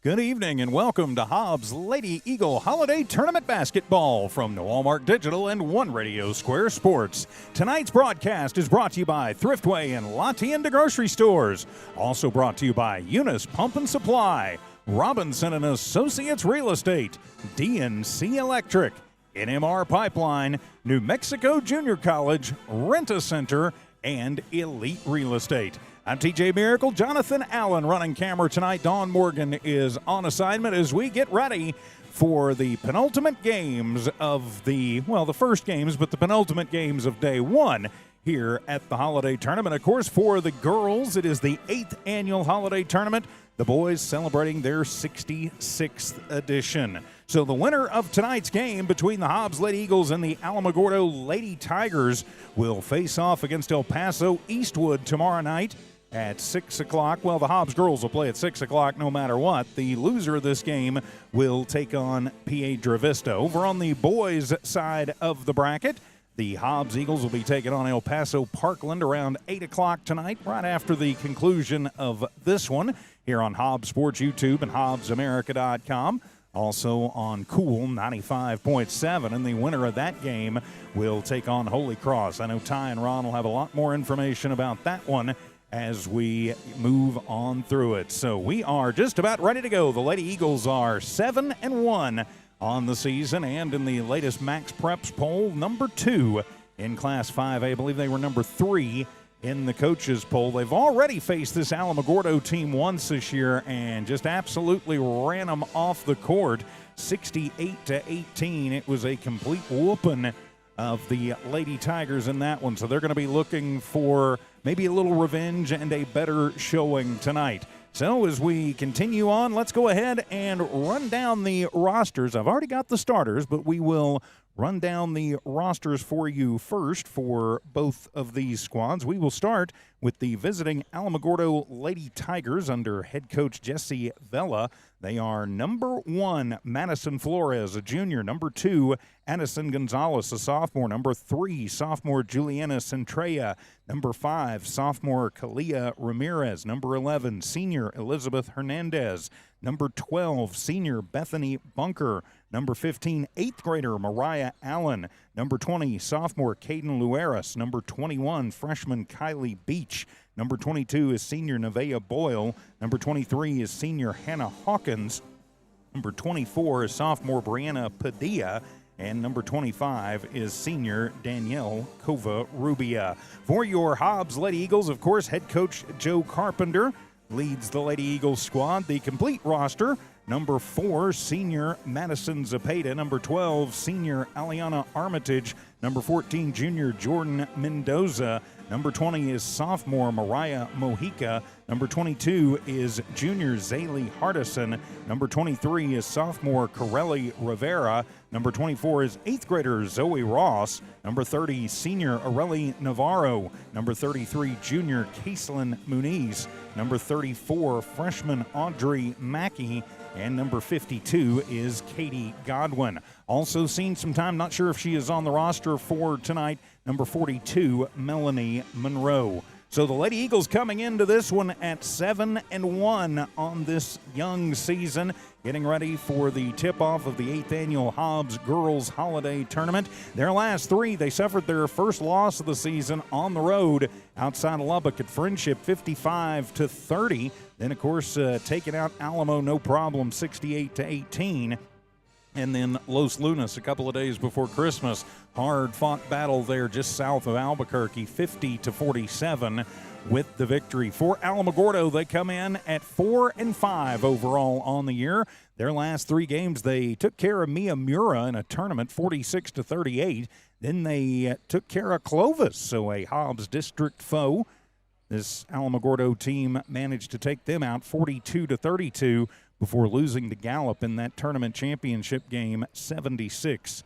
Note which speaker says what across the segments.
Speaker 1: Good evening and welcome to Hobbs Lady Eagle Holiday Tournament Basketball from Walmart Digital and One Radio Square Sports. Tonight's broadcast is brought to you by Thriftway and La Tienda Grocery Stores. Also brought to you by Eunice Pump and Supply, Robinson and Associates Real Estate, DNC Electric, NMR Pipeline, New Mexico Junior College, Rent-A-Center, and Elite Real Estate. I'm TJ Miracle, Jonathan Allen running camera tonight. Dawn Morgan is on assignment as we get ready for the penultimate games of the first games, but the penultimate games of day one here at the Holiday Tournament. Of course, for the girls, it is the 8th annual Holiday Tournament. The boys celebrating their 66th edition. So the winner of tonight's game between the Hobbs Lady Eagles and the Alamogordo Lady Tigers will face off against El Paso Eastwood tomorrow night at 6 o'clock. Well, the Hobbs girls will play at 6 o'clock no matter what. The loser of this game will take on Piedra Vista. Over on the boys' side of the bracket, the Hobbs Eagles will be taking on El Paso Parkland around 8 o'clock tonight, right after the conclusion of this one, here on Hobbs Sports YouTube and HobbsAmerica.com. Also on Cool 95.7, and the winner of that game will take on Holy Cross. I know Ty and Ron will have a lot more information about that one as we move on through it. So we are just about ready to go. The Lady Eagles are 7-1 on the season, and in the latest Max Preps poll, number 2 in Class 5A. I believe they were number 3 in the coaches poll. They've already faced this Alamogordo team once this year and just absolutely ran them off the court, 68-18. It was a complete whooping of the Lady Tigers in that one. So they're going to be looking for maybe a little revenge and a better showing tonight. So as we continue on, let's go ahead and run down the rosters. I've already got the starters, but we will run down the rosters for you first for both of these squads. We will start with the visiting Alamogordo Lady Tigers under head coach Jesse Vela. They are number 1, Madison Flores, a junior. Number 2, Addison Gonzalez, a sophomore. Number 3, sophomore Juliana Centrea. Number 5, sophomore Kalia Ramirez. Number 11, senior Elizabeth Hernandez. Number 12, senior Bethany Bunker. Number 15, 8th grader Mariah Allen. Number 20, sophomore Caden Lueris. Number 21, freshman Kylie Beach. Number 22 is senior Nevaeh Boyle. Number 23 is senior Hannah Hawkins. Number 24 is sophomore Brianna Padilla. And number 25 is senior Danielle Covarrubia. For your Hobbs Lady Eagles, of course, head coach Joe Carpenter leads the Lady Eagles squad. The complete roster: number 4, senior Madison Zapata. Number 12, senior Aliana Armitage. Number 14, junior Jordan Mendoza. Number 20 is sophomore Mariah Mojica. Number 22 is junior Zaylee Hardison. Number 23 is sophomore Corelli Rivera. Number 24 is 8th grader Zoe Ross. Number 30, senior Areli Navarro. Number 33, junior Caitlin Muniz. Number 34, freshman Audrey Mackey. And number 52 is Katie Godwin. Also seen some time, not sure if she is on the roster for tonight, number 42, Melanie Monroe. So the Lady Eagles coming into this one at 7-1 on this young season, getting ready for the tip-off of the 8th annual Hobbs Girls Holiday Tournament. Their last 3, they suffered their first loss of the season on the road outside of Lubbock at Friendship, 55-30. Then, of course, taking out Alamo, no problem, 68-18. And then Los Lunas a couple of days before Christmas. Hard-fought battle there just south of Albuquerque, 50-47 with the victory. For Alamogordo, they come in at 4-5 overall on the year. Their last 3 games, they took care of Mia Mura in a tournament, 46-38. Then they took care of Clovis, so a Hobbs district foe. This Alamogordo team managed to take them out 42-32 before losing to Gallup in that tournament championship game 76-28.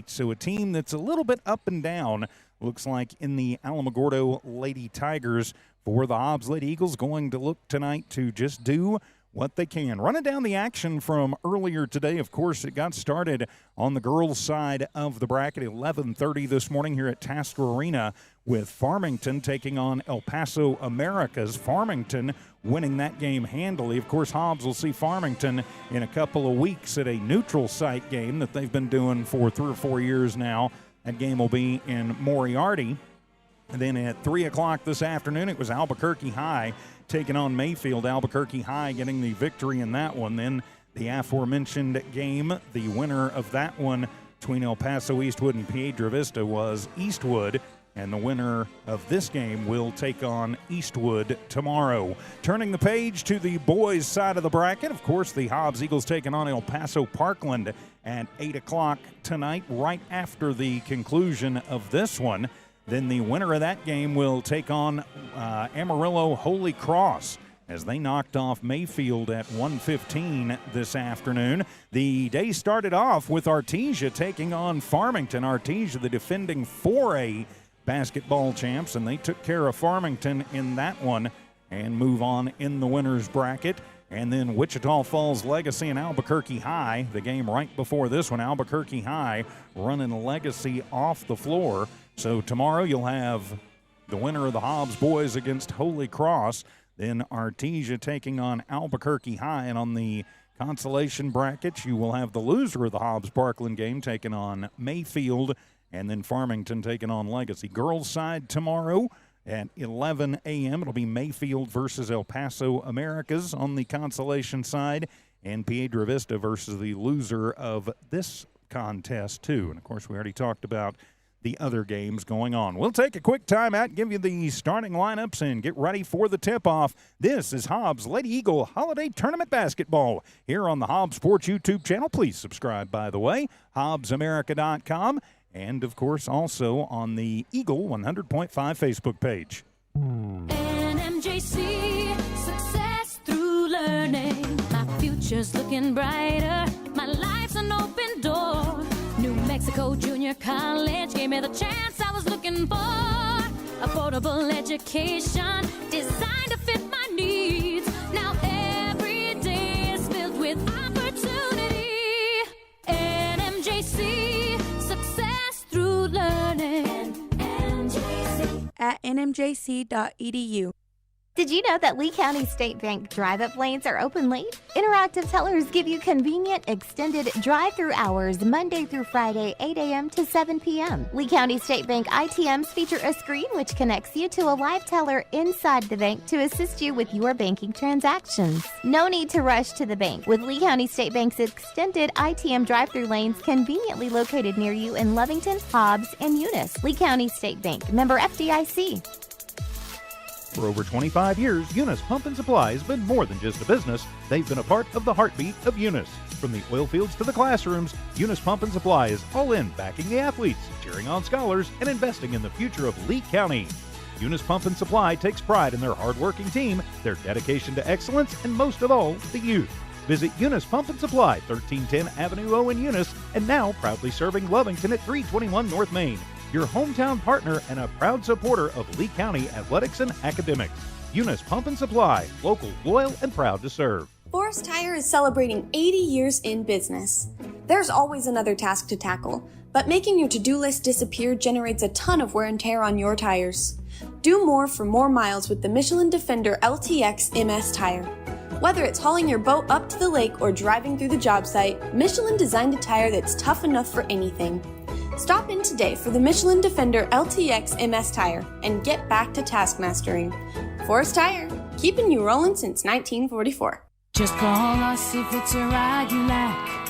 Speaker 1: So a team that's a little bit up and down, looks like, in the Alamogordo Lady Tigers. For the Hobbs Lady Eagles, going to look tonight to just do what they can. Running down the action from earlier today, of course, it got started on the girls' side of the bracket, 11:30 this morning here at Tasker Arena, with Farmington taking on El Paso Americas. Farmington winning that game handily. Of course, Hobbs will see Farmington in a couple of weeks at a neutral site game that they've been doing for 3 or 4 years now. That game will be in Moriarty. And then at 3 o'clock this afternoon, it was Albuquerque High taking on Mayfield. Albuquerque High getting the victory in that one. Then the aforementioned game, the winner of that one between El Paso Eastwood and Piedra Vista was Eastwood. And the winner of this game will take on Eastwood tomorrow. Turning the page to the boys' side of the bracket, of course, the Hobbs Eagles taking on El Paso Parkland at 8 o'clock tonight, right after the conclusion of this one. Then the winner of that game will take on Amarillo Holy Cross as they knocked off Mayfield at 1:15 this afternoon. The day started off with Artesia taking on Farmington. Artesia, the defending 4A basketball champs, and they took care of Farmington in that one and move on in the winner's bracket. And then Wichita Falls Legacy and Albuquerque High, the game right before this one, Albuquerque High running Legacy off the floor. So tomorrow you'll have the winner of the Hobbs boys against Holy Cross, then Artesia taking on Albuquerque High, and on the consolation brackets you will have the loser of the Hobbs Parkland game taking on Mayfield, and then Farmington taking on Legacy. Girls side tomorrow at 11 a.m. It'll be Mayfield versus El Paso Americas on the consolation side, and Piedra Vista versus the loser of this contest too. And of course we already talked about the other games going on. We'll take a quick timeout, give you the starting lineups, and get ready for the tip-off. This is Hobbs Lady Eagle Holiday Tournament Basketball here on the Hobbs Sports YouTube channel. Please subscribe, by the way, HobbsAmerica.com, and, of course, also on the Eagle 100.5 Facebook page.
Speaker 2: NMJC, success through learning. My future's looking brighter. My life's an open door. New Mexico Junior College gave me the chance I was looking for. Affordable education designed to fit my needs. Now every day is filled with opportunity. NMJC, success through learning. NMJC.
Speaker 3: At nmjc.edu.
Speaker 4: Did you know that Lee County State Bank drive-up lanes are open late? Interactive tellers give you convenient, extended drive-through hours Monday through Friday, 8 a.m. to 7 p.m. Lee County State Bank ITMs feature a screen which connects you to a live teller inside the bank to assist you with your banking transactions. No need to rush to the bank, with Lee County State Bank's extended ITM drive-through lanes conveniently located near you in Lovington, Hobbs, and Eunice. Lee County State Bank, member FDIC.
Speaker 5: For over 25 years, Eunice Pump and Supply has been more than just a business. They've been a part of the heartbeat of Eunice. From the oil fields to the classrooms, Eunice Pump and Supply is all in, backing the athletes, cheering on scholars, and investing in the future of Lee County. Eunice Pump and Supply takes pride in their hardworking team, their dedication to excellence, and most of all, the youth. Visit Eunice Pump and Supply, 1310 Avenue O in Eunice, and now proudly serving Lovington at 321 North Main. Your hometown partner and a proud supporter of Lee County athletics and academics. Eunice Pump and Supply, local, loyal, and proud to serve.
Speaker 6: Forest Tire is celebrating 80 years in business. There's always another task to tackle, but making your to-do list disappear generates a ton of wear and tear on your tires. Do more for more miles with the Michelin Defender LTX MS tire. Whether it's hauling your boat up to the lake or driving through the job site, Michelin designed a tire that's tough enough for anything. Stop in today for the Michelin Defender LTX MS tire and get back to task mastering. Forest Tire, keeping you rolling since 1944.
Speaker 2: Just call us if it's a ride you like.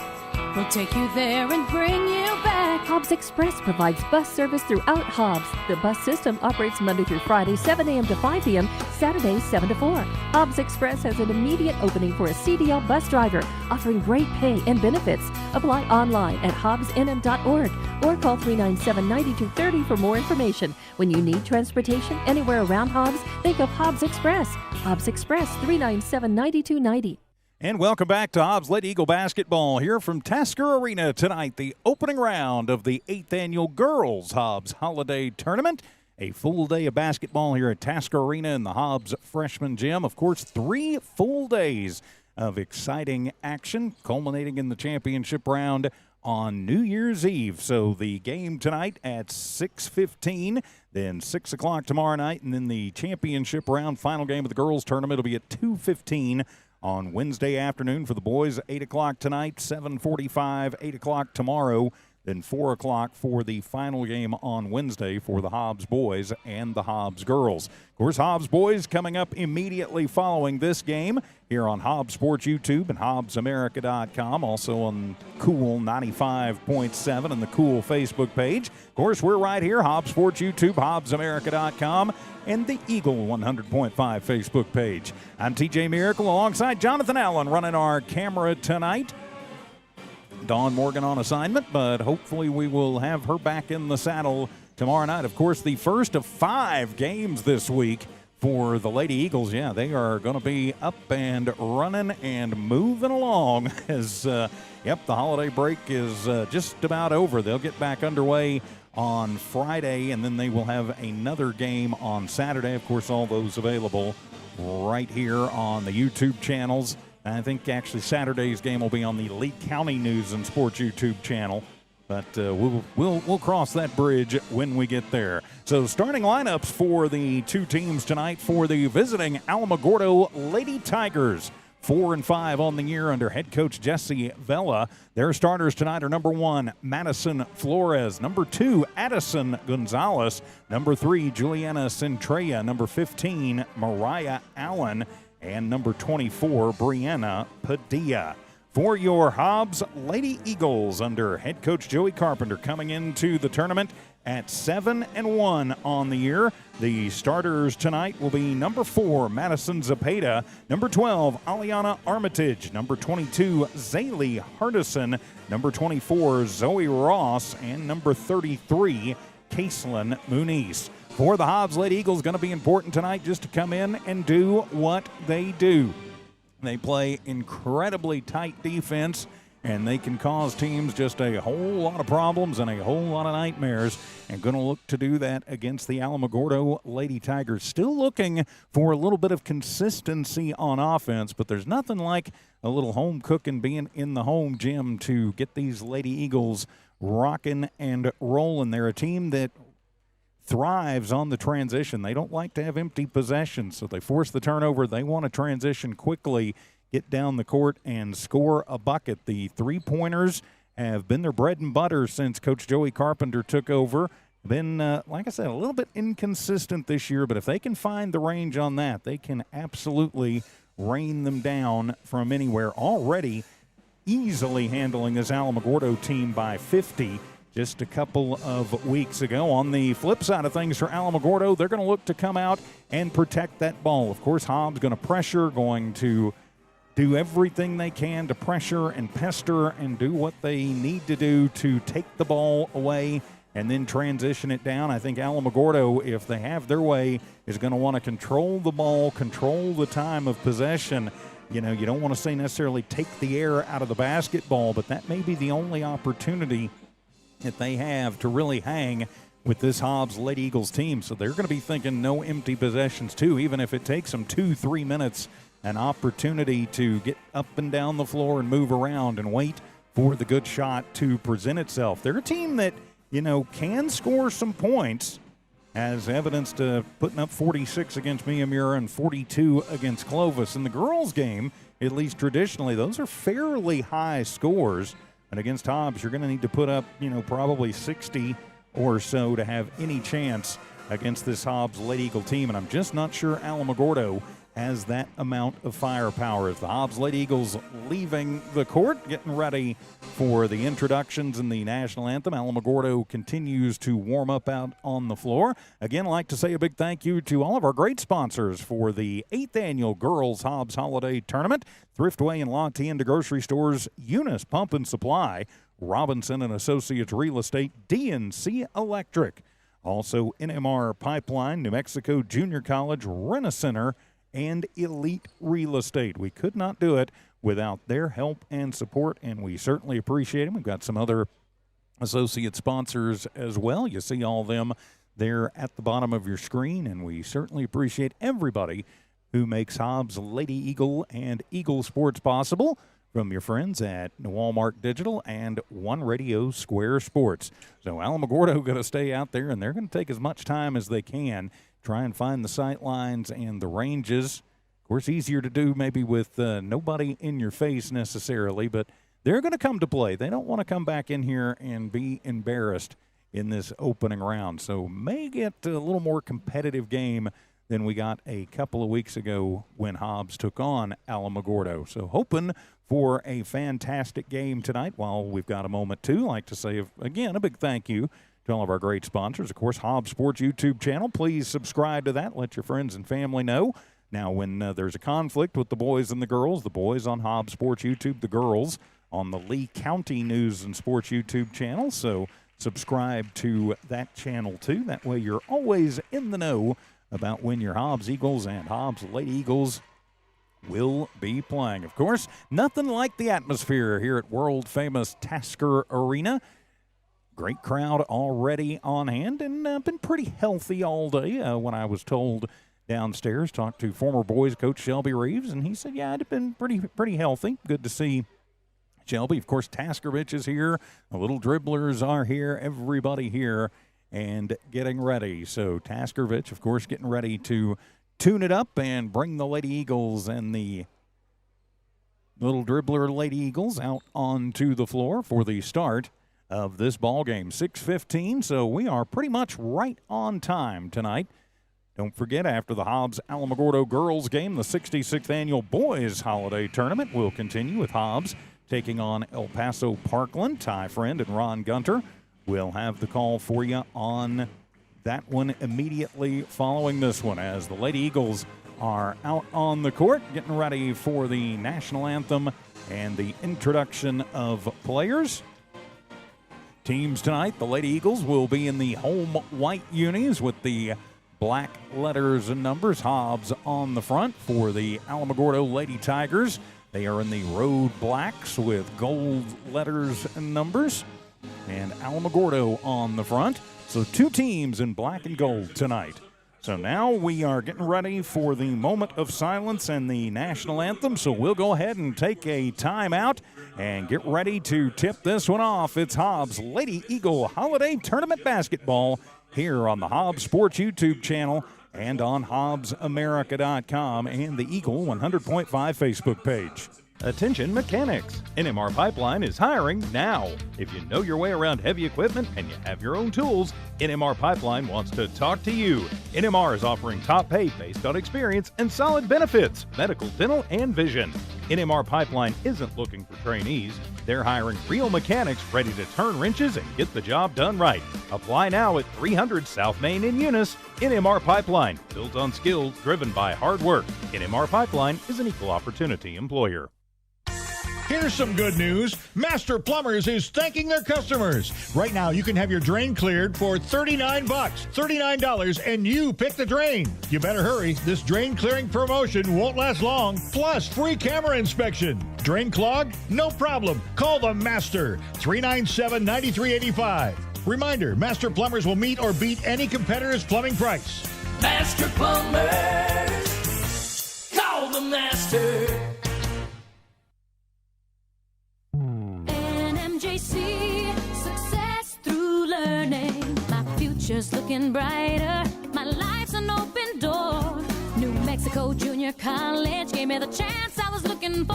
Speaker 2: We'll take you there and bring you back.
Speaker 7: Hobbs Express provides bus service throughout Hobbs. The bus system operates Monday through Friday, 7 a.m. to 5 p.m., Saturdays, 7 to 4. Hobbs Express has an immediate opening for a CDL bus driver, offering great pay and benefits. Apply online at hobbsnm.org or call 397-9230 for more information. When you need transportation anywhere around Hobbs, think of Hobbs Express. Hobbs Express, 397-9290.
Speaker 1: And welcome back to Hobbs Lady Eagle Basketball here from Tasker Arena tonight, the opening round of the 8th Annual Girls Hobbs Holiday Tournament. A full day of basketball here at Tasker Arena in the Hobbs Freshman Gym. Of course, 3 full days of exciting action, culminating in the championship round on New Year's Eve. So the game tonight at 6:15, then 6 o'clock tomorrow night, and then the championship round final game of the girls tournament will be at 2:15 on Wednesday afternoon for the boys. 8 o'clock tonight, 7:45, 8 o'clock tomorrow, then 4 o'clock for the final game on Wednesday for the Hobbs boys and the Hobbs girls. Of course, Hobbs boys coming up immediately following this game here on Hobbs Sports YouTube and HobbsAmerica.com, also on Cool 95.7 and the Cool Facebook page. Of course, we're right here, Hobbs Sports YouTube, HobbsAmerica.com, and the Eagle 100.5 Facebook page. I'm TJ Miracle alongside Jonathan Allen running our camera tonight. Dawn Morgan on assignment, but hopefully we will have her back in the saddle tomorrow night. Of course, the first of 5 games this week for the Lady Eagles. Yeah, they are going to be up and running and moving along as, the holiday break is just about over. They'll get back underway on Friday, and then they will have another game on Saturday. Of course, all those available right here on the YouTube channels. I think actually Saturday's game will be on the Lee County News and Sports YouTube channel, but we'll cross that bridge when we get there. So starting lineups for the two teams tonight for the visiting Alamogordo Lady Tigers. 4-5 on the year under head coach Jesse Vela. Their starters tonight are number 1, Madison Flores. Number 2, Addison Gonzalez. Number 3, Juliana Centrea. Number 15, Mariah Allen. And number 24, Brianna Padilla. For your Hobbs Lady Eagles under head coach Joey Carpenter coming into the tournament at 7-1 on the year. The starters tonight will be number 4, Madison Zapata, number 12, Aliana Armitage, number 22, Zaylee Hardison, number 24, Zoe Ross, and number 33, Caselyn Muniz. For the Hobbs Lady Eagles, going to be important tonight just to come in and do what they do. They play incredibly tight defense, and they can cause teams just a whole lot of problems and a whole lot of nightmares, and going to look to do that against the Alamogordo Lady Tigers. Still looking for a little bit of consistency on offense, but there's nothing like a little home cooking being in the home gym to get these Lady Eagles rocking and rolling. They're a team that thrives on the transition. They don't like to have empty possessions, so they force the turnover. They want to transition quickly, get down the court, and score a bucket. The three-pointers have been their bread and butter since Coach Joey Carpenter took over. Been, like I said, a little bit inconsistent this year, but if they can find the range on that, they can absolutely rain them down from anywhere. Already easily handling this Alamogordo team by 50 just a couple of weeks ago. On the flip side of things for Alamogordo, they're going to look to come out and protect that ball. Of course, Hobbs going to pressure, going to do everything they can to pressure and pester and do what they need to do to take the ball away and then transition it down. I think Alamogordo, if they have their way, is going to want to control the ball, control the time of possession. You know, you don't want to say necessarily take the air out of the basketball, but that may be the only opportunity that they have to really hang with this Hobbs Lady Eagles team. So they're going to be thinking no empty possessions too, even if it takes them 2-3 minutes, an opportunity to get up and down the floor and move around and wait for the good shot to present itself. They're a team that, you know, can score some points, as evidenced putting up 46 against Miamura and 42 against Clovis. In the girls' game, at least traditionally, those are fairly high scores. And against Hobbs, you're going to need to put up, you know, probably 60 or so to have any chance against this Hobbs Lady Eagle team. And I'm just not sure Alamogordo has that amount of firepower. As the Hobbs Lady Eagles leaving the court, getting ready for the introductions and the national anthem. Alamogordo continues to warm up out on the floor. Again, I'd like to say a big thank you to all of our great sponsors for the 8th annual Girls Hobbs Holiday Tournament. Thriftway and La Tienda Grocery Stores, Eunice Pump and Supply, Robinson and Associates Real Estate, DNC Electric. Also, NMR Pipeline, New Mexico Junior College, Rent-A-Center, and Elite Real Estate. We could not do it without their help and support, and we certainly appreciate them. We've got some other associate sponsors as well. You see all of them there at the bottom of your screen, and we certainly appreciate everybody who makes Hobbs, Lady Eagle, and Eagle Sports possible, from your friends at Walmart Digital and One Radio Square Sports. So Alamogordo going to stay out there, and they're going to take as much time as they can, try and find the sight lines and the ranges. Of course, easier to do maybe with nobody in your face necessarily, but they're going to come to play. They don't want to come back in here and be embarrassed in this opening round. So may get a little more competitive game than we got a couple of weeks ago when Hobbs took on Alamogordo. So hoping for a fantastic game tonight. While we've got a moment too, I'd like to say, again, a big thank you to all of our great sponsors. Of course, Hobbs Sports YouTube channel. Please subscribe to that. Let your friends and family know. Now, when there's a conflict with the boys and the boys on Hobbs Sports YouTube, the girls on the Lee County News and Sports YouTube channel. So subscribe to that channel too. That way you're always in the know about when your Hobbs Eagles and Hobbs Lady Eagles will be playing. Of course, nothing like the atmosphere here at world-famous Tasker Arena. Great crowd already on hand, and been pretty healthy all day. When I was told downstairs, talked to former boys coach Shelby Reeves, and he said, yeah, it'd been pretty healthy. Good to see Shelby. Of course, Taskervich is here. The little dribblers are here. Everybody here and getting ready. So Taskervich, of course, getting ready to tune it up and bring the Lady Eagles and the little dribbler Lady Eagles out onto the floor for the start of this ball game. 6:15, so we are pretty much right on time tonight. Don't forget, after the Hobbs Alamogordo girls game, the 66th annual boys holiday tournament will continue with Hobbs taking on El Paso Parkland. Ty Friend and Ron Gunter will have the call for you on that one immediately following this one, as the Lady Eagles are out on the court getting ready for the national anthem and the introduction of players. Teams tonight, the Lady Eagles will be in the home white unis with the black letters and numbers. Hobbs on the front for the Alamogordo Lady Tigers. They are in the road blacks with gold letters and numbers. And Alamogordo on the front. So two teams in black and gold tonight. So now we are getting ready for the moment of silence and the national anthem. So we'll go ahead and take a timeout and get ready to tip this one off. It's Hobbs Lady Eagle Holiday Tournament Basketball here on the Hobbs Sports YouTube channel and on HobbsAmerica.com and the Eagle 100.5 Facebook page.
Speaker 5: Attention mechanics, NMR Pipeline is hiring now. If you know your way around heavy equipment and you have your own tools, NMR Pipeline wants to talk to you. NMR is offering top pay based on experience and solid benefits, medical, dental, and vision. NMR Pipeline isn't looking for trainees. They're hiring real mechanics ready to turn wrenches and get the job done right. Apply now at 300 South Main in Eunice. NMR Pipeline, built on skills driven by hard work. NMR Pipeline is an equal opportunity employer.
Speaker 8: Here's some good news. Master Plumbers is thanking their customers. Right now, you can have your drain cleared for $39. $39, and you pick the drain. You better hurry. This drain clearing promotion won't last long. Plus, free camera inspection. Drain clogged? No problem. Call the Master. 397-9385. Reminder, Master Plumbers will meet or beat any competitor's plumbing price.
Speaker 9: Master Plumbers. Call the Master.
Speaker 2: NMJC, success through learning. My future's looking brighter. My life's an open door. New Mexico Junior College gave me the chance I was looking for.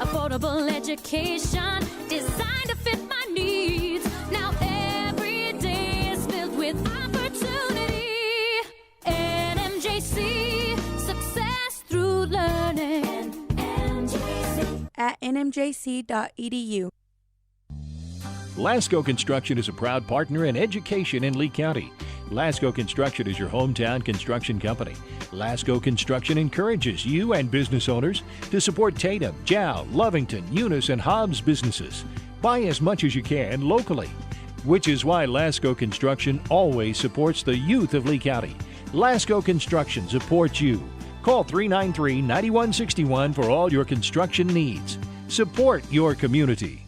Speaker 2: Affordable education designed to fit my needs. Now every day is filled with opportunity. NMJC, success through learning. NMJC.
Speaker 3: At nmjc.edu.
Speaker 10: Lasco Construction is a proud partner in education in Lee County. Lasco Construction is your hometown construction company. Lasco Construction encourages you and business owners to support Tatum, Jow, Lovington, Eunice, and Hobbs businesses. Buy as much as you can locally, which is why Lasco Construction always supports the youth of Lee County. Lasco Construction supports you. Call 393-9161 for all your construction needs. Support your community.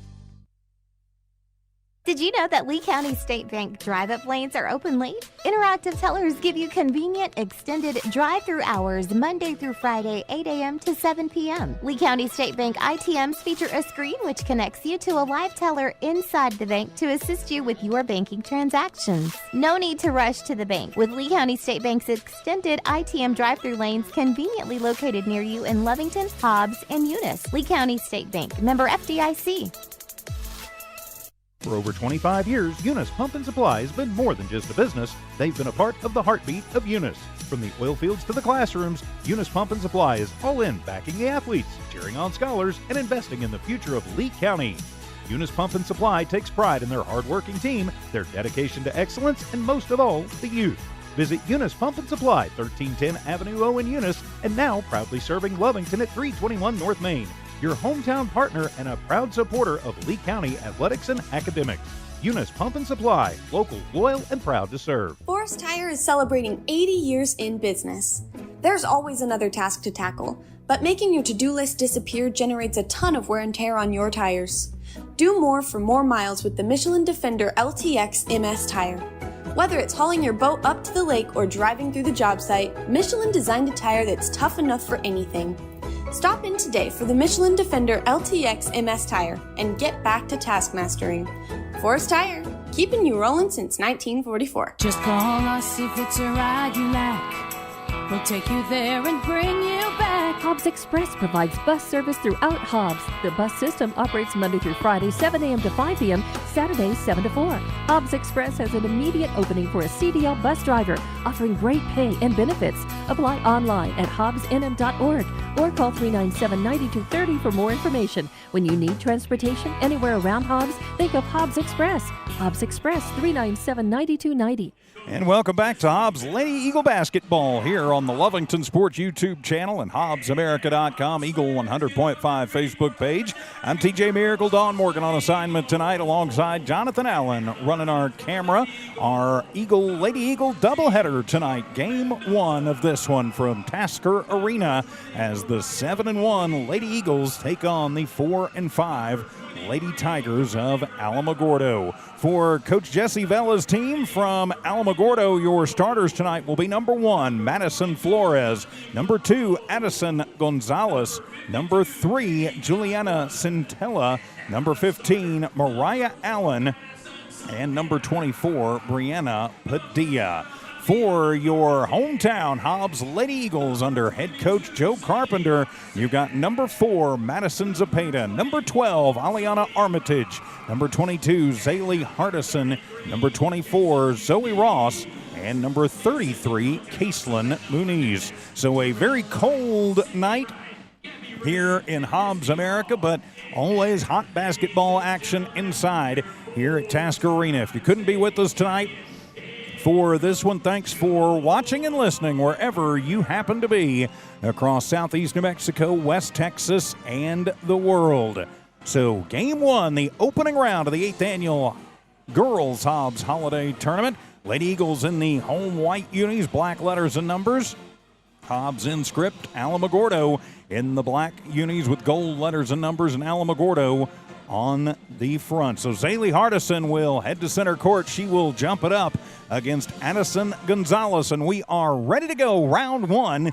Speaker 4: Did you know that Lee County State Bank drive-up lanes are open late? Interactive tellers give you convenient, extended drive-through hours Monday through Friday, 8 a.m. to 7 p.m. Lee County State Bank ITMs feature a screen which connects you to a live teller inside the bank to assist you with your banking transactions. No need to rush to the bank with Lee County State Bank's extended ITM drive-through lanes conveniently located near you in Lovington, Hobbs, and Eunice. Lee County State Bank, member FDIC.
Speaker 5: For over 25 years, Eunice Pump and Supply has been more than just a business. They've been a part of the heartbeat of Eunice. From the oil fields to the classrooms, Eunice Pump and Supply is all in backing the athletes, cheering on scholars, and investing in the future of Lee County. Eunice Pump and Supply takes pride in their hard-working team, their dedication to excellence, and most of all, the youth. Visit Eunice Pump and Supply, 1310 Avenue O in Eunice, and now proudly serving Lovington at 321 North Main. Your hometown partner and a proud supporter of Lee County athletics and academics. Eunice Pump and Supply, local, loyal, and proud to serve.
Speaker 6: Forest Tire is celebrating 80 years in business. There's always another task to tackle, but making your to-do list disappear generates a ton of wear and tear on your tires. Do more for more miles with the Michelin Defender LTX MS tire. Whether it's hauling your boat up to the lake or driving through the job site, Michelin designed a tire that's tough enough for anything. Stop in today for the Michelin Defender LTX MS tire and get back to task mastering. Forest Tire, keeping you rolling since 1944.
Speaker 2: Just call us if it's a ride you like. We'll take you there and bring you back.
Speaker 7: Hobbs Express provides bus service throughout Hobbs. The bus system operates Monday through Friday, 7 a.m. to 5 p.m., Saturdays, 7 to 4. Hobbs Express has an immediate opening for a CDL bus driver, offering great pay and benefits. Apply online at hobbsnm.org or call 397-9230 for more information. When you need transportation anywhere around Hobbs, think of Hobbs Express. Hobbs Express, 397-9290.
Speaker 1: And welcome back to Hobbs Lady Eagle Basketball here on the Lovington Sports YouTube channel and HobbsAmerica.com Eagle 100.5 Facebook page. I'm TJ Miracle, Dawn Morgan on assignment tonight alongside Jonathan Allen running our camera. Our Lady Eagle doubleheader tonight. Game one of this one from Tasker Arena as the 7-1 Lady Eagles take on the 4-5 Lady Tigers of Alamogordo. For Coach Jesse Vella's team from Alamogordo, your starters tonight will be number 1, Madison Flores, number 2, Addison Gonzalez, number 3, Juliana Centella, number 15, Mariah Allen, and number 24, Brianna Padilla. For your hometown Hobbs Lady Eagles under head coach Joe Carpenter, you've got number 4, Madison Zapata, number 12, Aliana Armitage, number 22, Zaylee Hardison, number 24, Zoe Ross, and number 33, Caselyn Muniz. So a very cold night here in Hobbs, America, but always hot basketball action inside here at Tasker Arena. If you couldn't be with us tonight for this one, thanks for watching and listening wherever you happen to be across southeast New Mexico, West Texas, and the world. So game one, the opening round of the 8th annual Girls Hobbs Holiday Tournament. Lady Eagles in the home white unis, black letters and numbers. Hobbs in script, Alamogordo in the black unis with gold letters and numbers, and Alamogordo on the front. So Zaylee Hardison will head to center court. She will jump it up against Addison Gonzalez, and we are ready to go. Round one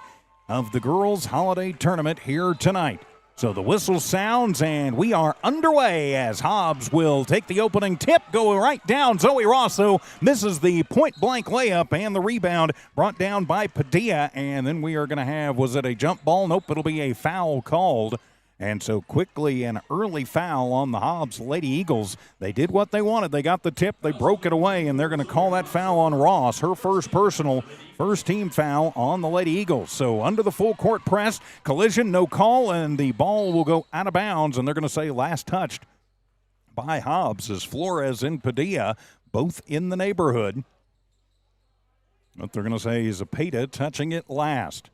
Speaker 1: of the Girls Holiday Tournament here tonight. So the whistle sounds, and we are underway as Hobbs will take the opening tip, go right down. Zoe Rosso misses the point-blank layup, and the rebound brought down by Padilla. And then we are going to have, was it a jump ball? Nope, it'll be a foul called. And so quickly an early foul on the Hobbs Lady Eagles. They did what they wanted. They got the tip. They broke it away, and they're going to call that foul on Ross, her first team foul on the Lady Eagles. So under the full court press, collision, no call, and the ball will go out of bounds, and they're going to say last touched by Hobbs as Flores and Padilla both in the neighborhood. What they're going to say is Zapata touching it last.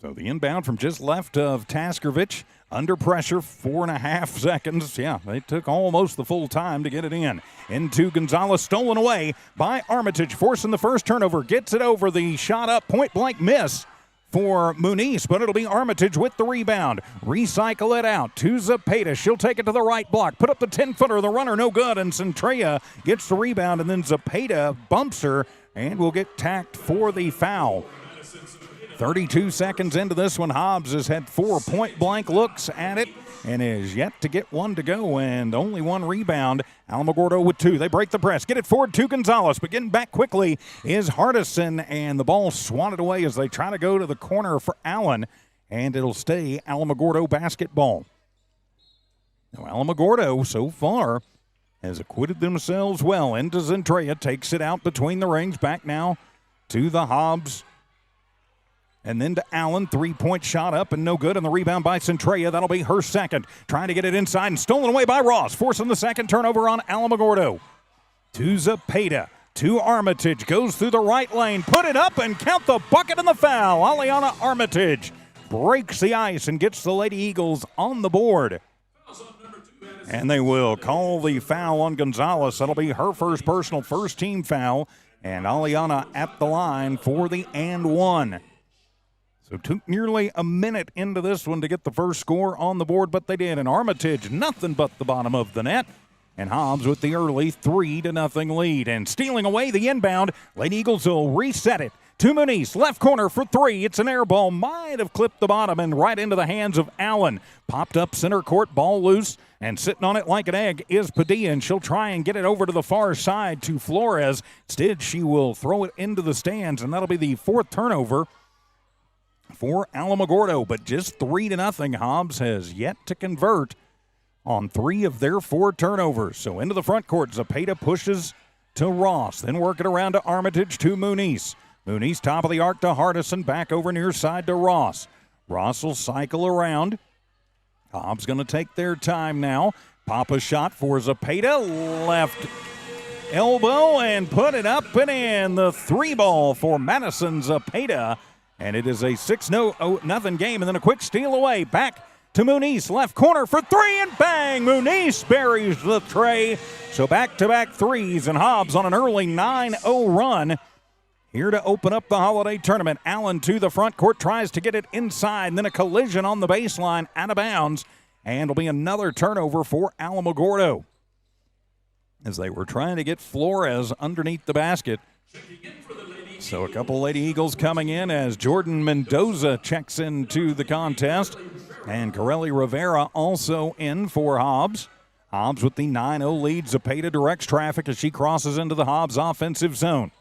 Speaker 1: So the inbound from just left of Taskervich, under pressure, 4.5 seconds. Yeah, they took almost the full time to get it in. Into Gonzalez, stolen away by Armitage, forcing the first turnover, gets it over, the shot up, point blank miss for Muniz, but it'll be Armitage with the rebound. Recycle it out to Zepeda. She'll take it to the right block. Put up the 10-footer. The runner no good, and Centrea gets the rebound, and then Zepeda bumps her and will get tacked for the foul. 32 seconds into this one, Hobbs has had 4 point-blank looks at it and is yet to get one to go, and only one rebound. Alamogordo with 2. They break the press. Get it forward to Gonzalez, but getting back quickly is Hardison, and the ball swatted away as they try to go to the corner for Allen, and it'll stay Alamogordo basketball. Now, Alamogordo, so far, has acquitted themselves well. Into Zentrea, takes it out between the rings. Back now to the Hobbs. And then to Allen, 3-point shot up and no good, and the rebound by Centrea. That'll be her second. Trying to get it inside and stolen away by Ross, forcing the second turnover on Alamogordo. To Zepeda, to Armitage, goes through the right lane, put it up and count the bucket and the foul. Aliana Armitage breaks the ice and gets the Lady Eagles on the board. And they will call the foul on Gonzalez. That'll be her first personal, first team foul, and Aliana at the line for the and one. So took nearly a minute into this one to get the first score on the board, but they did. And Armitage, nothing but the bottom of the net. And Hobbs with the early 3-0 lead. And stealing away the inbound, Lady Eagles will reset it to Muniz. Left corner for 3. It's an air ball. Might have clipped the bottom and right into the hands of Allen. Popped up center court, ball loose. And sitting on it like an egg is Padilla, and she'll try and get it over to the far side to Flores. Instead, she will throw it into the stands, and that'll be the 4th turnover for Alamogordo, but just 3-0. Hobbs has yet to convert on 3 of their 4 turnovers. So into the front court, Zepeda pushes to Ross, then work it around to Armitage to Muniz. Muniz top of the arc to Hardison, back over near side to Ross. Ross will cycle around. Hobbs going to take their time now. Pop a shot for Zepeda, left elbow, and put it up and in. The 3 ball for Madison Zepeda. And it is a 6-0 game, and then a quick steal away. Back to Muniz, left corner for 3, and bang! Muniz buries the tray. So back-to-back threes, and Hobbs on an early 9-0 run. Here to open up the holiday tournament. Allen to the front court, tries to get it inside, and then a collision on the baseline, out of bounds. And it'll be another turnover for Alamogordo, as they were trying to get Flores underneath the basket. So a couple Lady Eagles coming in as Jordan Mendoza checks into the contest. And Corelli Rivera also in for Hobbs. Hobbs with the 9-0 lead. Zepeda directs traffic as she crosses into the Hobbs offensive zone.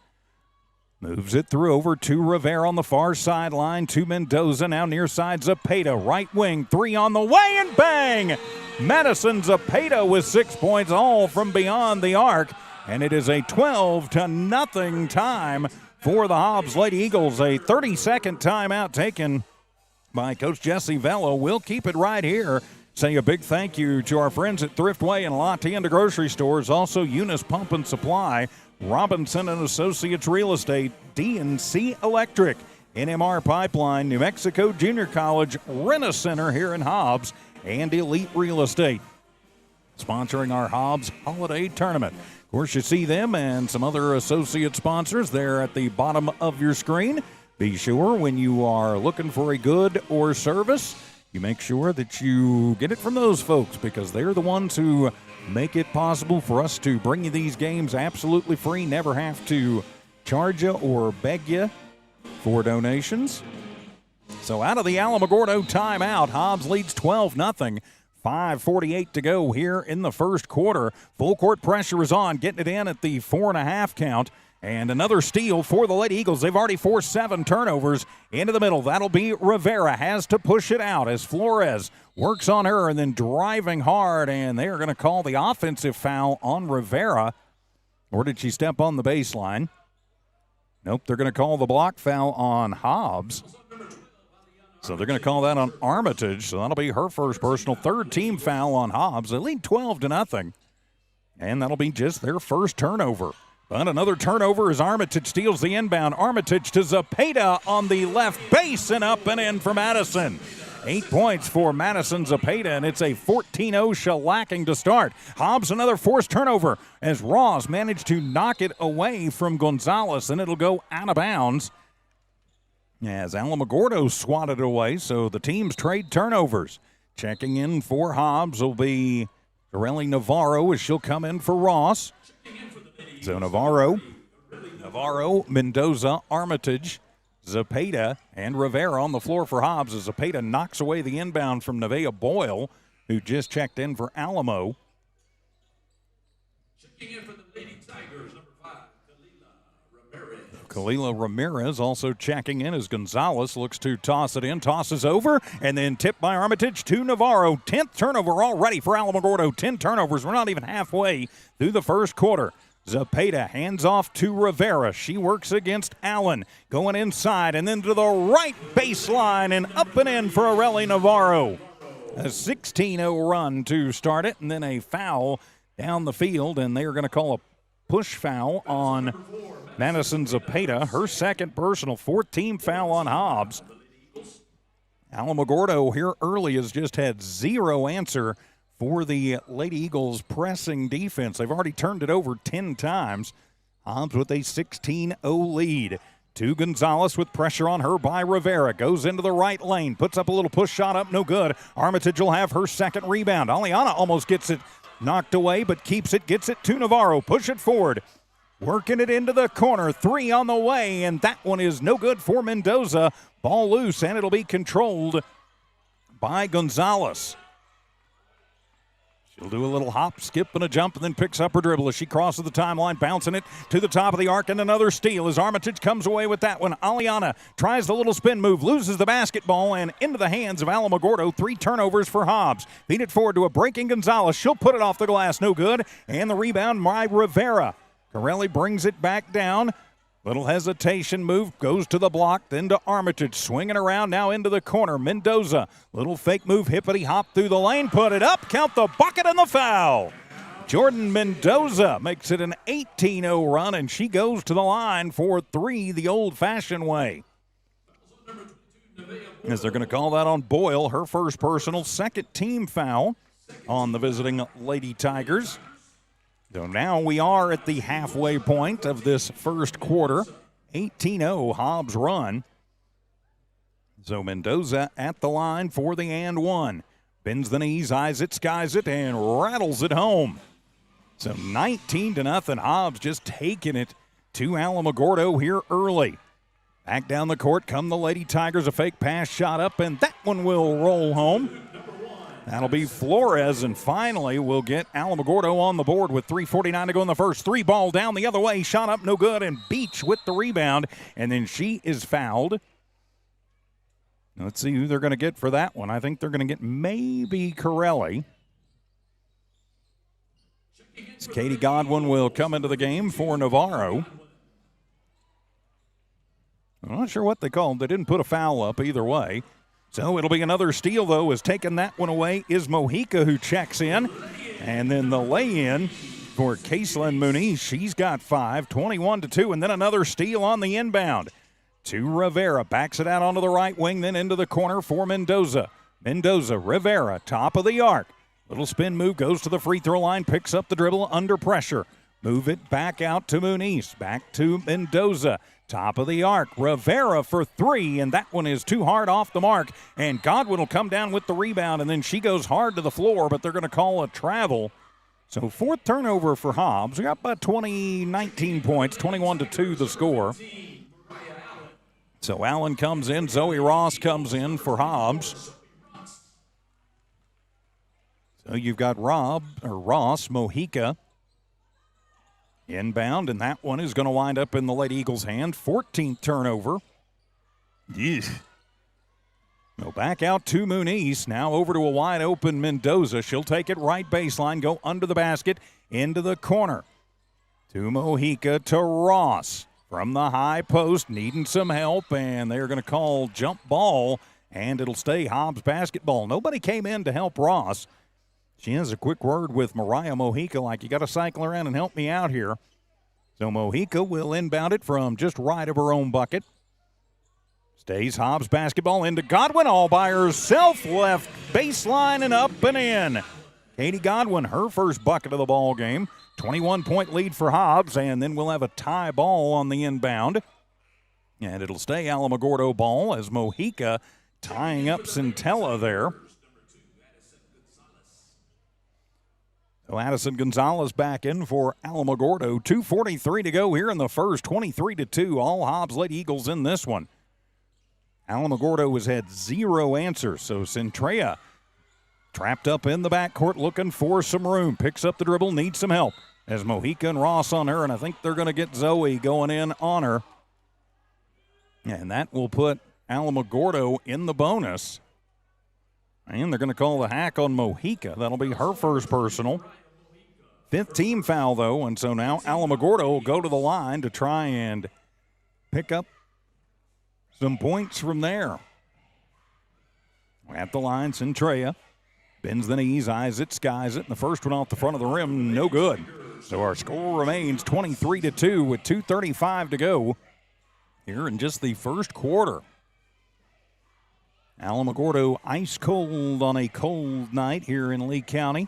Speaker 1: Moves it through over to Rivera on the far sideline to Mendoza. Now near side Zepeda. Right wing, 3 on the way, and bang! Madison Zepeda with 6 points, all from beyond the arc. And it is a 12-0 time for the Hobbs Lady Eagles. A 30-second timeout taken by Coach Jesse Velo. We'll keep it right here. Say a big thank you to our friends at Thriftway and La Tienda Grocery Stores. Also Eunice Pump and Supply, Robinson and Associates Real Estate, DNC Electric, NMR Pipeline, New Mexico Junior College, Rent-A-Center here in Hobbs, and Elite Real Estate, sponsoring our Hobbs Holiday Tournament. Of course, you see them and some other associate sponsors there at the bottom of your screen. Be sure when you are looking for a good or service, you make sure that you get it from those folks, because they're the ones who make it possible for us to bring you these games absolutely free, never have to charge you or beg you for donations. So out of the Alamogordo timeout, Hobbs leads 12-0. 5:48 to go here in the first quarter. Full court pressure is on, getting it in at the 4.5 count. And another steal for the Lady Eagles. They've already forced 7 turnovers into the middle. That'll be Rivera. Has to push it out as Flores works on her and then driving hard. And they're going to call the offensive foul on Rivera. Or did she step on the baseline? Nope, they're going to call the block foul on Hobbs. So they're going to call that on Armitage. So that'll be her first personal, 3rd team foul on Hobbs. They lead 12-0. And that'll be just their first turnover. But another turnover as Armitage steals the inbound. Armitage to Zepeda on the left base and up and in for Madison. 8 points for Madison Zepeda, and it's a 14-0 shellacking to start. Hobbs another forced turnover as Ross managed to knock it away from Gonzalez, and it'll go out of bounds. as Alamogordo swatted away, so the teams trade turnovers. Checking in for Hobbs will be Corelli Navarro as she'll come in for Ross. So Navarro, Mendoza, Armitage, Zepeda, and Rivera on the floor for Hobbs as Zepeda knocks away the inbound from Nevaeh Boyle, who just checked in for Alamo.
Speaker 9: Checking in for the Lady Tigers, number 5,
Speaker 1: Kalila Ramirez also checking in as Gonzalez looks to toss it in, tosses over, and then tipped by Armitage to Navarro. 10th turnover already for Alamogordo. 10 turnovers. We're not even halfway through the first quarter. Zepeda hands off to Rivera. She works against Allen. Going inside and then to the right baseline and up and in for Corelli Navarro. A 16-0 run to start it, and then a foul down the field, and they are going to call a push foul on Madison Zepeda, her second personal, 4th-team foul on Hobbs. Alamogordo here early has just had zero answer for the Lady Eagles pressing defense. They've already turned it over 10 times. Hobbs with a 16-0 lead. To Gonzalez with pressure on her by Rivera. Goes into the right lane. Puts up a little push shot up. No good. Armitage will have her second rebound. Aliana almost gets it knocked away, but keeps it. Gets it to Navarro. Push it forward. Working it into the corner. 3 on the way, and that one is no good for Mendoza. Ball loose, and it'll be controlled by Gonzalez. She'll do a little hop, skip, and a jump, and then picks up her dribble as she crosses the timeline, bouncing it to the top of the arc, and another steal as Armitage comes away with that one. Aliana tries the little spin move, loses the basketball, and into the hands of Alamogordo. 3 turnovers for Hobbs. Feed it forward to a breaking Gonzalez. She'll put it off the glass, no good, and the rebound by Rivera. Corelli brings it back down. Little hesitation move, goes to the block, then to Armitage. Swinging around now into the corner. Mendoza, little fake move, hippity hop through the lane, put it up, count the bucket and the foul. Jordan Mendoza makes it an 18-0 run, and she goes to the line for 3 the old-fashioned way. As they're going to call that on Boyle, her first personal, second team foul on the visiting Lady Tigers. So now we are at the halfway point of this first quarter. 18-0 Hobbs run. So Mendoza at the line for the and one. Bends the knees, eyes it, skies it, and rattles it home. So 19-0 Hobbs just taking it to Alamogordo here early. Back down the court come the Lady Tigers. A fake pass shot up, and that one will roll home. That'll be Flores, and finally we'll get Alamogordo on the board with 3:49 to go in the first. 3 ball down the other way, shot up, no good, and Beach with the rebound, and then she is fouled. Let's see who they're going to get for that one. I think they're going to get maybe Corelli. Katie Godwin will come into the game for Navarro. I'm not sure what they called. They didn't put a foul up either way. So it'll be another steal, though, as taking that one away is Mojica, who checks in. And then the lay-in for Caselyn Muniz. She's got 5, 21-2, and then another steal on the inbound. To Rivera, backs it out onto the right wing, then into the corner for Mendoza. Mendoza, Rivera, top of the arc. Little spin move, goes to the free throw line, picks up the dribble under pressure. Move it back out to Muniz, back to Mendoza. Top of the arc, Rivera for 3, and that one is too hard off the mark. And Godwin will come down with the rebound, and then she goes hard to the floor, but they're going to call a travel. So 4th turnover for Hobbs. We got about 19 points, 21-2 the score. So Allen comes in, Zoe Ross comes in for Hobbs. So you've got Ross, Mojica. Inbound, and that one is going to wind up in the Lady Eagles' hand. 14th turnover. So back out to Muniz. Now over to a wide open Mendoza. She'll take it right baseline, go under the basket, into the corner. To Mojica, to Ross. From the high post, needing some help, and they're going to call jump ball, and it'll stay Hobbs basketball. Nobody came in to help Ross. She has a quick word with Mariah Mojica, like, you got to cycle around and help me out here. So Mojica will inbound it from just right of her own bucket. Stays Hobbs basketball into Godwin all by herself. Left baseline and up and in. Katie Godwin, her first bucket of the ball game. 21-point lead for Hobbs, and then we'll have a tie ball on the inbound. And it'll stay Alamogordo ball as Mojica tying up Centella there. So Addison Gonzalez back in for Alamogordo. 2:43 to go here in the first. 23-2. All Hobbs Lady Eagles in this one. Alamogordo has had 0 answers. So Centrea trapped up in the backcourt looking for some room. Picks up the dribble, needs some help. As Mojica and Ross on her, and I think they're going to get Zoe going in on her. And that will put Alamogordo in the bonus. And they're going to call the hack on Mojica. That'll be her first personal. 5th team foul, though, and so now Alamogordo will go to the line to try and pick up some points from there. At the line, Centrea bends the knees, eyes it, skies it, and the first one off the front of the rim, no good. So our score remains 23-2 with 2:35 to go here in just the first quarter. Alamogordo ice cold on a cold night here in Lee County.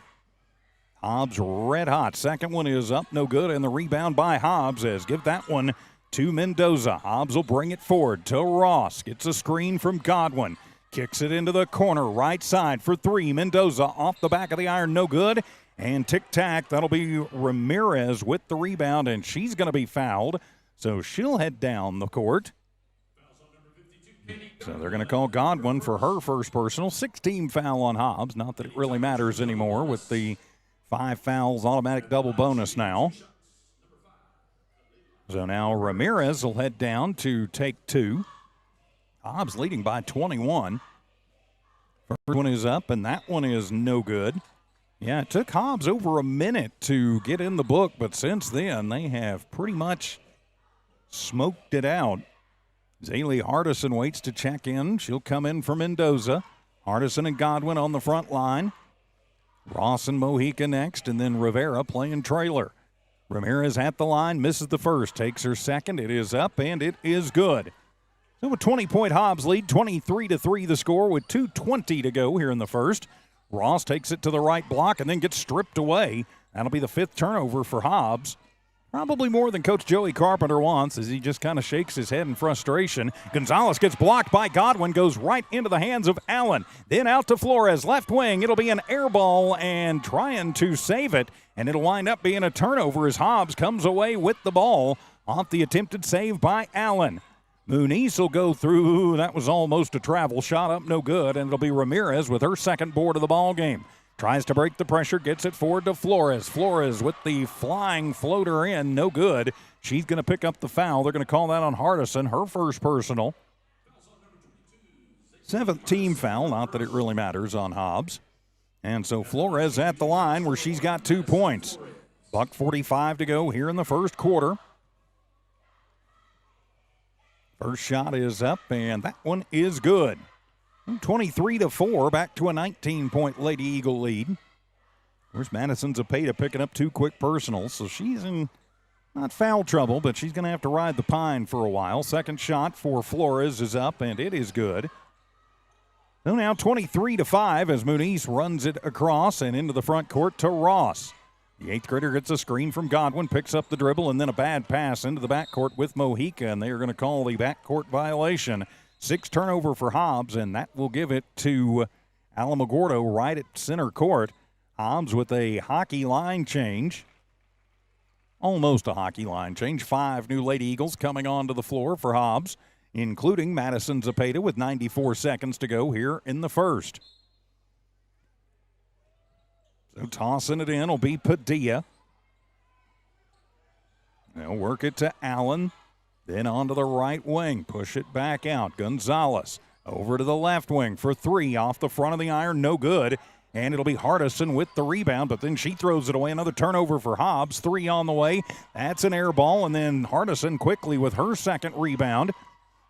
Speaker 1: Hobbs red hot. Second one is up, no good, and the rebound by Hobbs as give that one to Mendoza. Hobbs will bring it forward to Ross. Gets a screen from Godwin. Kicks it into the corner, right side for 3. Mendoza off the back of the iron, no good. And tic-tac, that'll be Ramirez with the rebound, and she's going to be fouled. So she'll head down the court. So they're going to call Godwin for her first personal. 6-team foul on Hobbs. Not that it really matters anymore with the 5 fouls automatic double bonus now. So now Ramirez will head down to take 2. Hobbs leading by 21. First one is up, and that one is no good. Yeah, it took Hobbs over a minute to get in the book, but since then they have pretty much smoked it out. Zaylee Hardison waits to check in. She'll come in for Mendoza. Hardison and Godwin on the front line. Ross and Mojica next, and then Rivera playing trailer. Ramirez at the line, misses the first, takes her second. It is up, and it is good. So a 20-point Hobbs lead, 23-3 the score with 2:20 to go here in the first. Ross takes it to the right block and then gets stripped away. That'll be the 5th turnover for Hobbs. Probably more than Coach Joey Carpenter wants as he just kind of shakes his head in frustration. Gonzalez gets blocked by Godwin, goes right into the hands of Allen. Then out to Flores, left wing. It'll be an air ball and trying to save it, and it'll wind up being a turnover as Hobbs comes away with the ball off the attempted save by Allen. Muniz will go through. That was almost a travel shot up, no good, and it'll be Ramirez with her second board of the ball game. Tries to break the pressure, gets it forward to Flores. Flores with the flying floater in, no good. She's going to pick up the foul. They're going to call that on Hardison, her first personal. 7th team foul, not that it really matters on Hobbs. And so Flores at the line where she's got 2 points. $1:45 to go here in the first quarter. First shot is up, and that one is good. 23-4, back to a 19-point Lady Eagle lead. There's Madison Zepeda picking up 2 quick personals, so she's in not foul trouble, but she's going to have to ride the pine for a while. Second shot for Flores is up, and it is good. So now 23-5 as Muniz runs it across and into the front court to Ross. The 8th grader gets a screen from Godwin, picks up the dribble, and then a bad pass into the backcourt with Mojica, and they are going to call the backcourt violation. 6 turnover for Hobbs, and that will give it to Alamogordo right at center court. Hobbs with a hockey line change. Almost a hockey line change. 5 new Lady Eagles coming onto the floor for Hobbs, including Madison Zepeda with 94 seconds to go here in the first. So tossing it in will be Padilla. They'll work it to Allen. Then onto the right wing. Push it back out. Gonzalez over to the left wing for 3 off the front of the iron. No good. And it'll be Hardison with the rebound, but then she throws it away. Another turnover for Hobbs. 3 on the way. That's an air ball, and then Hardison quickly with her second rebound.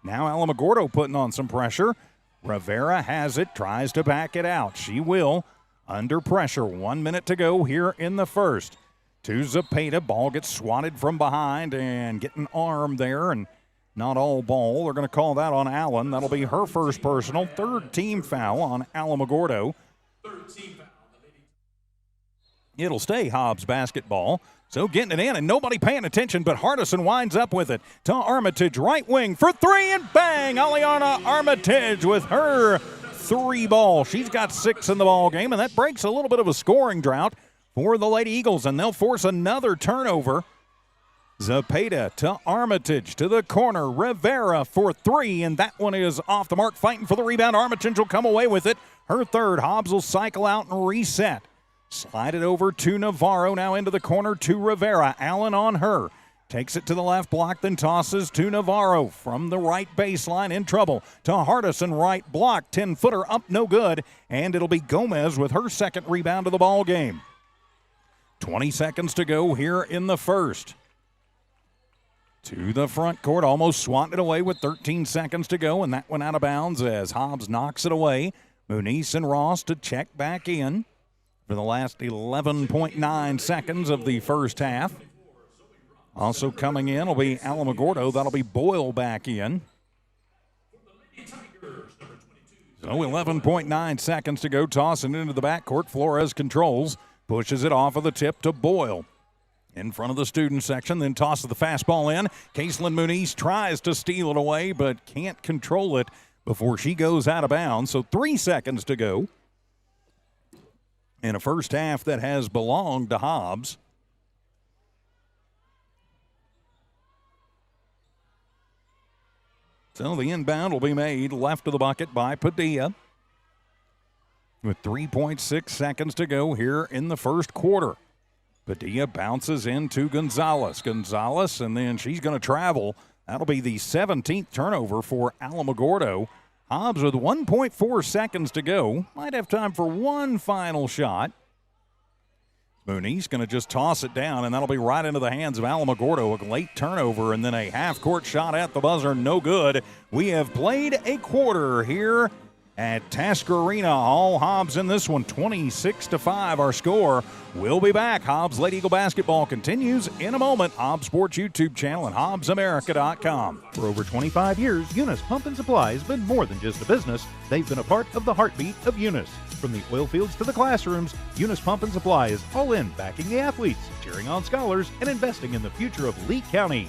Speaker 1: Now Alamogordo putting on some pressure. Rivera has it, tries to back it out. She will. Under pressure. 1 minute to go here in the first. To Zepeda. Ball gets swatted from behind and getting armed there, and not all ball. They're going to call that on Allen. That'll be her first personal. 3rd team foul on Alamogordo. It'll stay Hobbs basketball. So getting it in and nobody paying attention, but Hardison winds up with it to Armitage, right wing for three, and bang! Aliana Armitage with her 3 ball. She's got 6 in the ball game, and that breaks a little bit of a scoring drought for the Lady Eagles, and they'll force another turnover. Zepeda to Armitage to the corner. Rivera for 3, and that one is off the mark. Fighting for the rebound. Armitage will come away with it. Her third. Hobbs will cycle out and reset. Slide it over to Navarro, now into the corner to Rivera. Allen on her. Takes it to the left block, then tosses to Navarro. From the right baseline, in trouble. To Hardison, right block. 10-footer up, no good. And it'll be Gomez with her second rebound of the ball game. 20 seconds to go here in the first. To the front court, almost swatting it away with 13 seconds to go, and that went out of bounds as Hobbs knocks it away. Muniz and Ross to check back in for the last 11.9 seconds of the first half. Also coming in will be Alamogordo. That'll be Boyle back in. So 11.9 seconds to go. Tossing into the backcourt. Flores controls. Pushes it off of the tip to Boyle. In front of the student section, then tosses the fastball in. Kaislyn Muniz tries to steal it away, but can't control it before she goes out of bounds. So 3 seconds to go in a first half that has belonged to Hobbs. So the inbound will be made left of the bucket by Padilla with 3.6 seconds to go here in the first quarter. Padilla bounces into Gonzalez. Gonzalez, and then she's going to travel. That'll be the 17th turnover for Alamogordo. Hobbs with 1.4 seconds to go. Might have time for one final shot. Muniz going to just toss it down, and that'll be right into the hands of Alamogordo. A late turnover, and then a half-court shot at the buzzer. No good. We have played a quarter here at Tasker Arena. All Hobbs in this one, 26-5 our score. We'll be back. Hobbs Lady Eagle basketball continues in a moment. Hobbs Sports YouTube channel and HobbsAmerica.com.
Speaker 5: For over 25 years, Eunice Pump and Supply has been more than just a business. They've been a part of the heartbeat of Eunice. From the oil fields to the classrooms, Eunice Pump and Supply is all in, backing the athletes, cheering on scholars, and investing in the future of Lee County.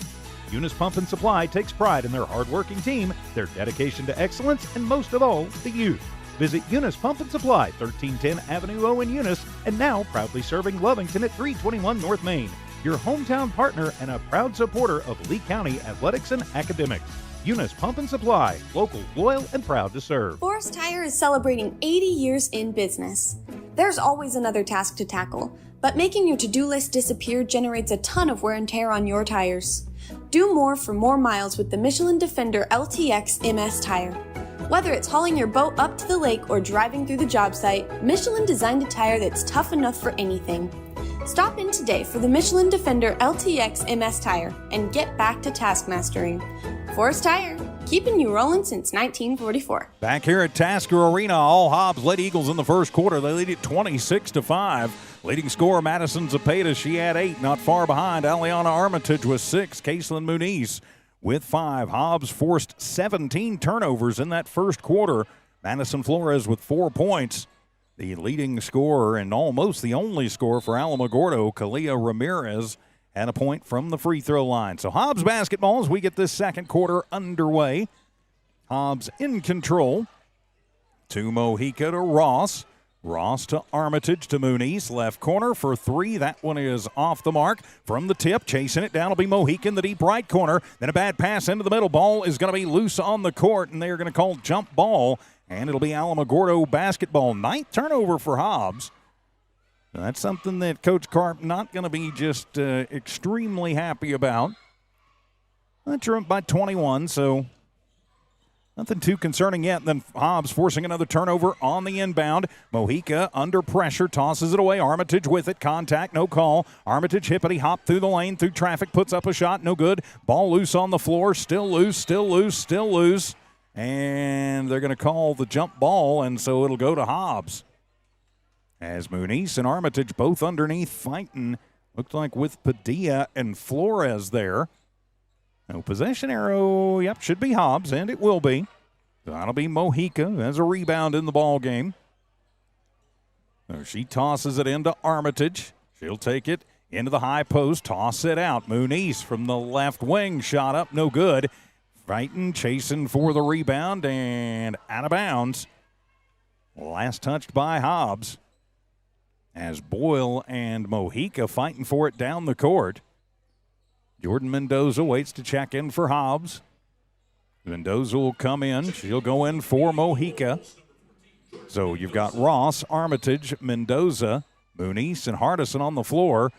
Speaker 5: Eunice Pump and Supply takes pride in their hard-working team, their dedication to excellence, and most of all, the youth. Visit Eunice Pump and Supply, 1310 Avenue O in Eunice, and now proudly serving Lovington at 321 North Main. Your hometown partner and a proud supporter of Lee County athletics and academics. Eunice Pump and Supply, local, loyal, and proud to serve.
Speaker 6: Forest Tire is celebrating 80 years in business. There's always another task to tackle, but making your to-do list disappear generates a ton of wear and tear on your tires. Do more for more miles with the Michelin Defender LTX MS tire. Whether it's hauling your boat up to the lake or driving through the job site, Michelin designed a tire that's tough enough for anything. Stop in today for the Michelin Defender LTX MS tire and get back to task mastering. Forest Tire, keeping you rolling since 1944.
Speaker 1: Back here at Tasker Arena, all Hobbs Lady Eagles in the first quarter. They lead it 26-5. Leading scorer Madison Zepeda, she had 8, not far behind. Aliana Armitage with 6. Kaislyn Muniz with 5. Hobbs forced 17 turnovers in that first quarter. Madison Flores with 4 points. The leading scorer and almost the only scorer for Alamogordo, Kalia Ramirez, had a point from the free throw line. So Hobbs basketball as we get this second quarter underway. Hobbs in control. To Mojica to Ross. Ross to Armitage to Muniz. Left corner for 3. That one is off the mark. From the tip, chasing it down will be Mojica in the deep right corner. Then a bad pass into the middle. Ball is going to be loose on the court, and they're going to call jump ball. And it'll be Alamogordo basketball. 9th turnover for Hobbs. That's something that Coach Karp not going to be just extremely happy about. That's up by 21, so nothing too concerning yet. Then Hobbs forcing another turnover on the inbound. Mojica under pressure, tosses it away. Armitage with it. Contact, no call. Armitage hippity hop through the lane, through traffic, puts up a shot, no good. Ball loose on the floor, still loose, still loose, still loose. And they're going to call the jump ball, and so it'll go to Hobbs. As Muniz and Armitage both underneath fighting. Looked like with Padilla and Flores there. No possession arrow. Yep, should be Hobbs, and it will be. That'll be Mojica as a rebound in the ball game. So she tosses it into Armitage. She'll take it into the high post, toss it out. Muniz from the left wing, shot up, no good. Fighting, chasing for the rebound, and out of bounds. Last touched by Hobbs. As Boyle and Mojica fighting for it down the court. Jordan Mendoza waits to check in for Hobbs. Mendoza will come in. She'll go in for Mojica. So you've got Ross, Armitage, Mendoza, Muniz, and Hardison on the floor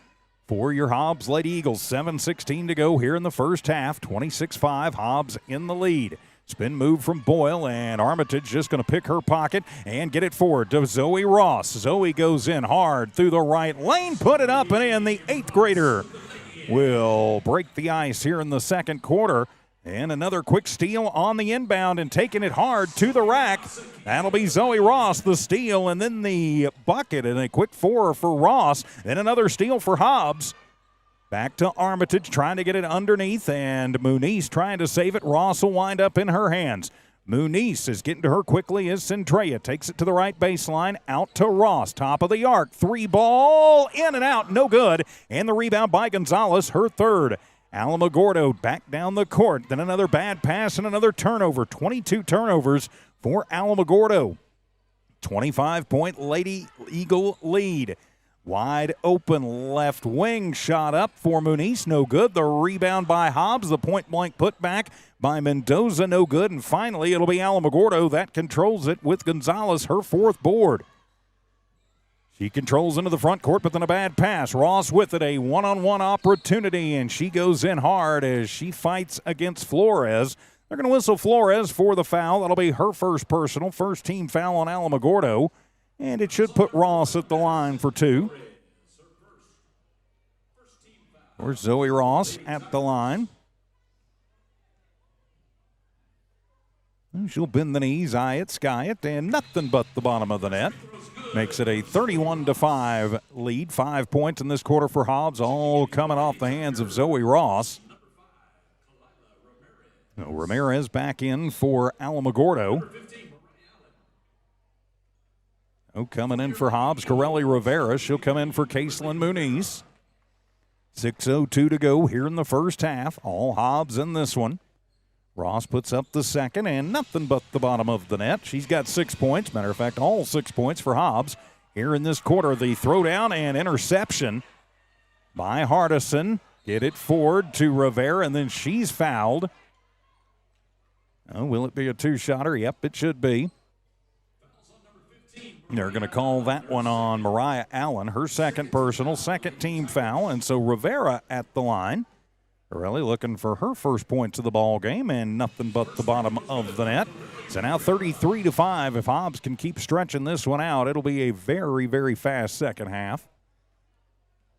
Speaker 1: for your Hobbs Lady Eagles. 7:16 to go here in the first half. 26-5, Hobbs in the lead. Spin move from Boyle, and Armitage just going to pick her pocket and get it forward to Zoe Ross. Zoe goes in hard through the right lane, put it up and in. The 8th grader will break the ice here in the second quarter. And another quick steal on the inbound and taking it hard to the rack. That'll be Zoe Ross, the steal, and then the bucket and a quick 4 for Ross. Then another steal for Hobbs. Back to Armitage trying to get it underneath, and Muniz trying to save it. Ross will wind up in her hands. Muniz is getting to her quickly as Centrea takes it to the right baseline. Out to Ross, top of the arc. 3 ball, in and out, no good. And the rebound by Gonzalez, her 3rd. Alamogordo back down the court. Then another bad pass and another turnover. 22 turnovers for Alamogordo. 25-point Lady Eagle lead. Wide open left wing shot up for Muniz, no good. The rebound by Hobbs, the point-blank putback by Mendoza, no good. And finally, it'll be Alamogordo that controls it with Gonzalez, her 4th board. She controls into the front court, but then a bad pass. Ross with it, a one-on-one opportunity, and she goes in hard as she fights against Flores. They're going to whistle Flores for the foul. That'll be her first personal, first team foul on Alamogordo, and it should put Ross at the line for 2. Or Zoe Ross at the line. She'll bend the knees, eye it, sky it, and nothing but the bottom of the net. Makes it a 31-5 lead. 5 points in this quarter for Hobbs, all coming off the hands of Zoe Ross. Ramirez back in for Alamogordo. Coming in for Hobbs, Corelli Rivera. She'll come in for Caselin Muniz. 6:02 to go here in the first half. All Hobbs in this one. Ross puts up the second, and nothing but the bottom of the net. She's got 6 points. Matter of fact, all 6 points for Hobbs here in this quarter. The throwdown and interception by Hardison. Get it forward to Rivera, and then she's fouled. Will it be a 2-shotter? Yep, it should be. They're going to call that one on Mariah Allen, her second personal, second team foul, and so Rivera at the line. Really looking for her first points of the ball game, and nothing but the bottom of the net. So now 33-5. If Hobbs can keep stretching this one out, it'll be a very, very fast second half.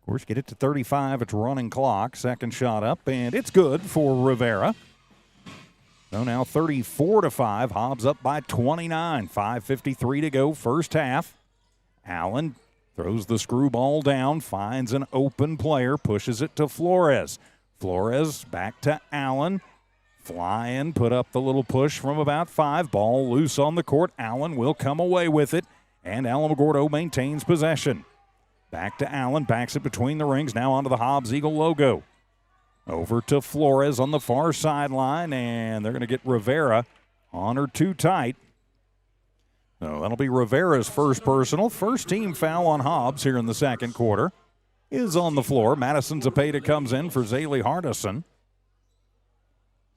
Speaker 1: Of course, get it to 35. It's running clock. Second shot up, and it's good for Rivera. So now 34-5. Hobbs up by 29. 5:53 to go, first half. Allen throws the screwball down, finds an open player, pushes it to Flores. Flores back to Allen. Flying, put up the little push from about 5. Ball loose on the court. Allen will come away with it, and Alamogordo maintains possession. Back to Allen, backs it between the rings, now onto the Hobbs Eagle logo. Over to Flores on the far sideline, and they're going to get Rivera on her too tight. So that'll be Rivera's first personal. First team foul on Hobbs here in the second quarter is on the floor. Madison Zepeda comes in for Zaylee Hardison.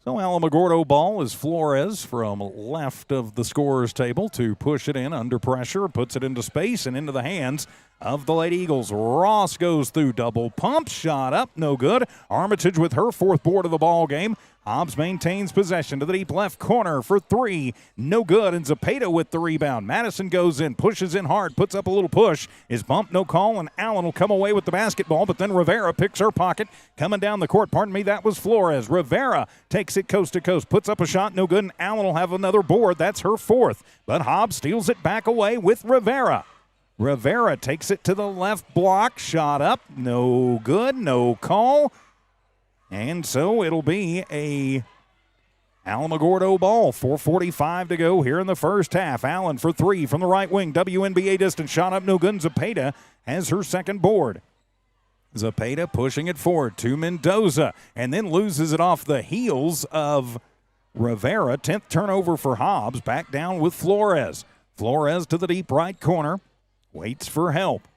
Speaker 1: So Alamogordo ball is Flores from left of the scorer's table to push it in under pressure, puts it into space and into the hands of the Lady Eagles. Ross goes through, double pump, shot up, no good. Armitage with her 4th board of the ball game. Hobbs maintains possession to the deep left corner for 3. No good, and Zepeda with the rebound. Madison goes in, pushes in hard, puts up a little push. Is bumped, no call, and Allen will come away with the basketball, but then Rivera picks her pocket. Coming down the court, that was Flores. Rivera takes it coast to coast, puts up a shot, no good, and Allen will have another board. That's her 4th. But Hobbs steals it back away with Rivera. Rivera takes it to the left block, shot up, no good, no call. And so it'll be a Alamogordo ball. 4:45 to go here in the first half. Allen for 3 from the right wing. WNBA distance shot up, no good. Zepeda has her second board. Zepeda pushing it forward to Mendoza and then loses it off the heels of Rivera. 10th turnover for Hobbs. Back down with Flores. Flores to the deep right corner. Waits for help.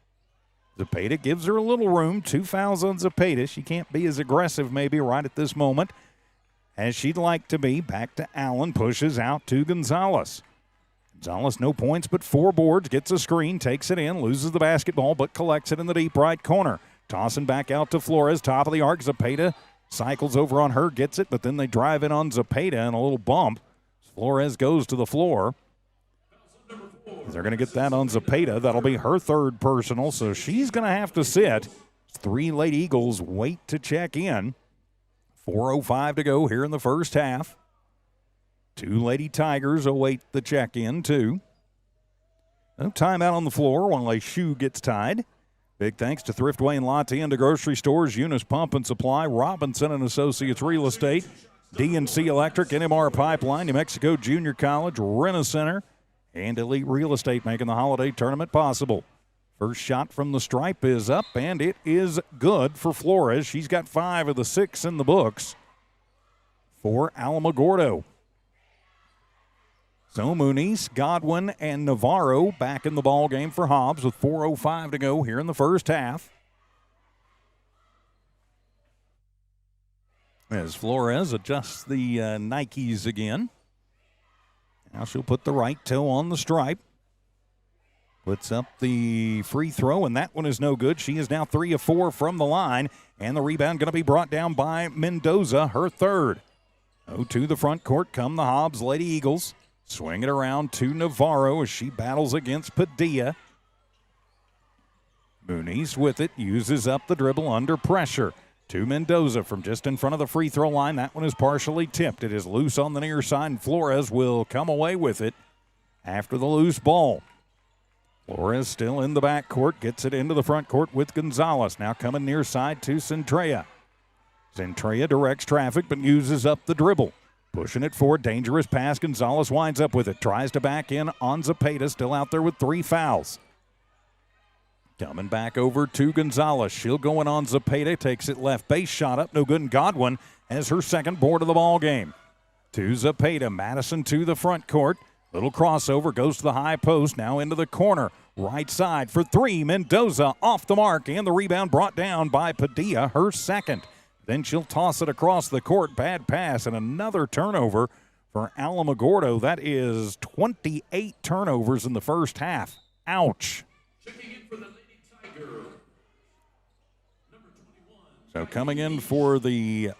Speaker 1: Zepeda gives her a little room. 2 fouls on Zepeda. She can't be as aggressive maybe right at this moment as she'd like to be. Back to Allen. Pushes out to Gonzalez. Gonzalez, no points but 4 boards. Gets a screen. Takes it in. Loses the basketball but collects it in the deep right corner. Tossing back out to Flores. Top of the arc. Zepeda cycles over on her. Gets it. But then they drive in on Zepeda and a little bump. Flores goes to the floor. They're going to get that on Zepeda. That'll be her 3rd personal. So she's going to have to sit. 3 Lady Eagles wait to check in. 4:05 to go here in the first half. 2 Lady Tigers await the check-in, too. No timeout on the floor while a shoe gets tied. Big thanks to Thriftway and La Tienda Grocery Stores, Eunice Pump and Supply, Robinson and Associates Real Estate, DNC Electric, NMR Pipeline, New Mexico Junior College, Rent-A-Center, and Elite Real Estate making the holiday tournament possible. First shot from the stripe is up, and it is good for Flores. She's got 5 of the 6 in the books for Alamogordo. So Muniz, Godwin, and Navarro back in the ball game for Hobbs with 4:05 to go here in the first half. As Flores adjusts the Nikes again. Now she'll put the right toe on the stripe. Puts up the free throw, and that one is no good. She is now 3 of 4 from the line, and the rebound going to be brought down by Mendoza, her 3rd. Oh, to the front court come the Hobbs Lady Eagles. Swing it around to Navarro as she battles against Padilla. Muniz with it, uses up the dribble under pressure. To Mendoza from just in front of the free throw line. That one is partially tipped. It is loose on the near side, and Flores will come away with it after the loose ball. Flores still in the backcourt, gets it into the front court with Gonzalez. Now coming near side to Centrea. Centrea directs traffic but uses up the dribble. Pushing it forward, dangerous pass. Gonzalez winds up with it. Tries to back in on Zepeda, still out there with 3 fouls. Coming back over to Gonzalez. She'll go in on Zepeda, takes it left base, shot up, no good, and Godwin has her 2nd board of the ball game. To Zepeda, Madison to the front court. Little crossover, goes to the high post, now into the corner. Right side for 3, Mendoza off the mark, and the rebound brought down by Padilla, her 2nd. Then she'll toss it across the court. Bad pass and another turnover for Alamogordo. That is 28 turnovers in the first half. Ouch.
Speaker 9: Checking in for the Lady Tiger, number 21.
Speaker 1: So coming in for the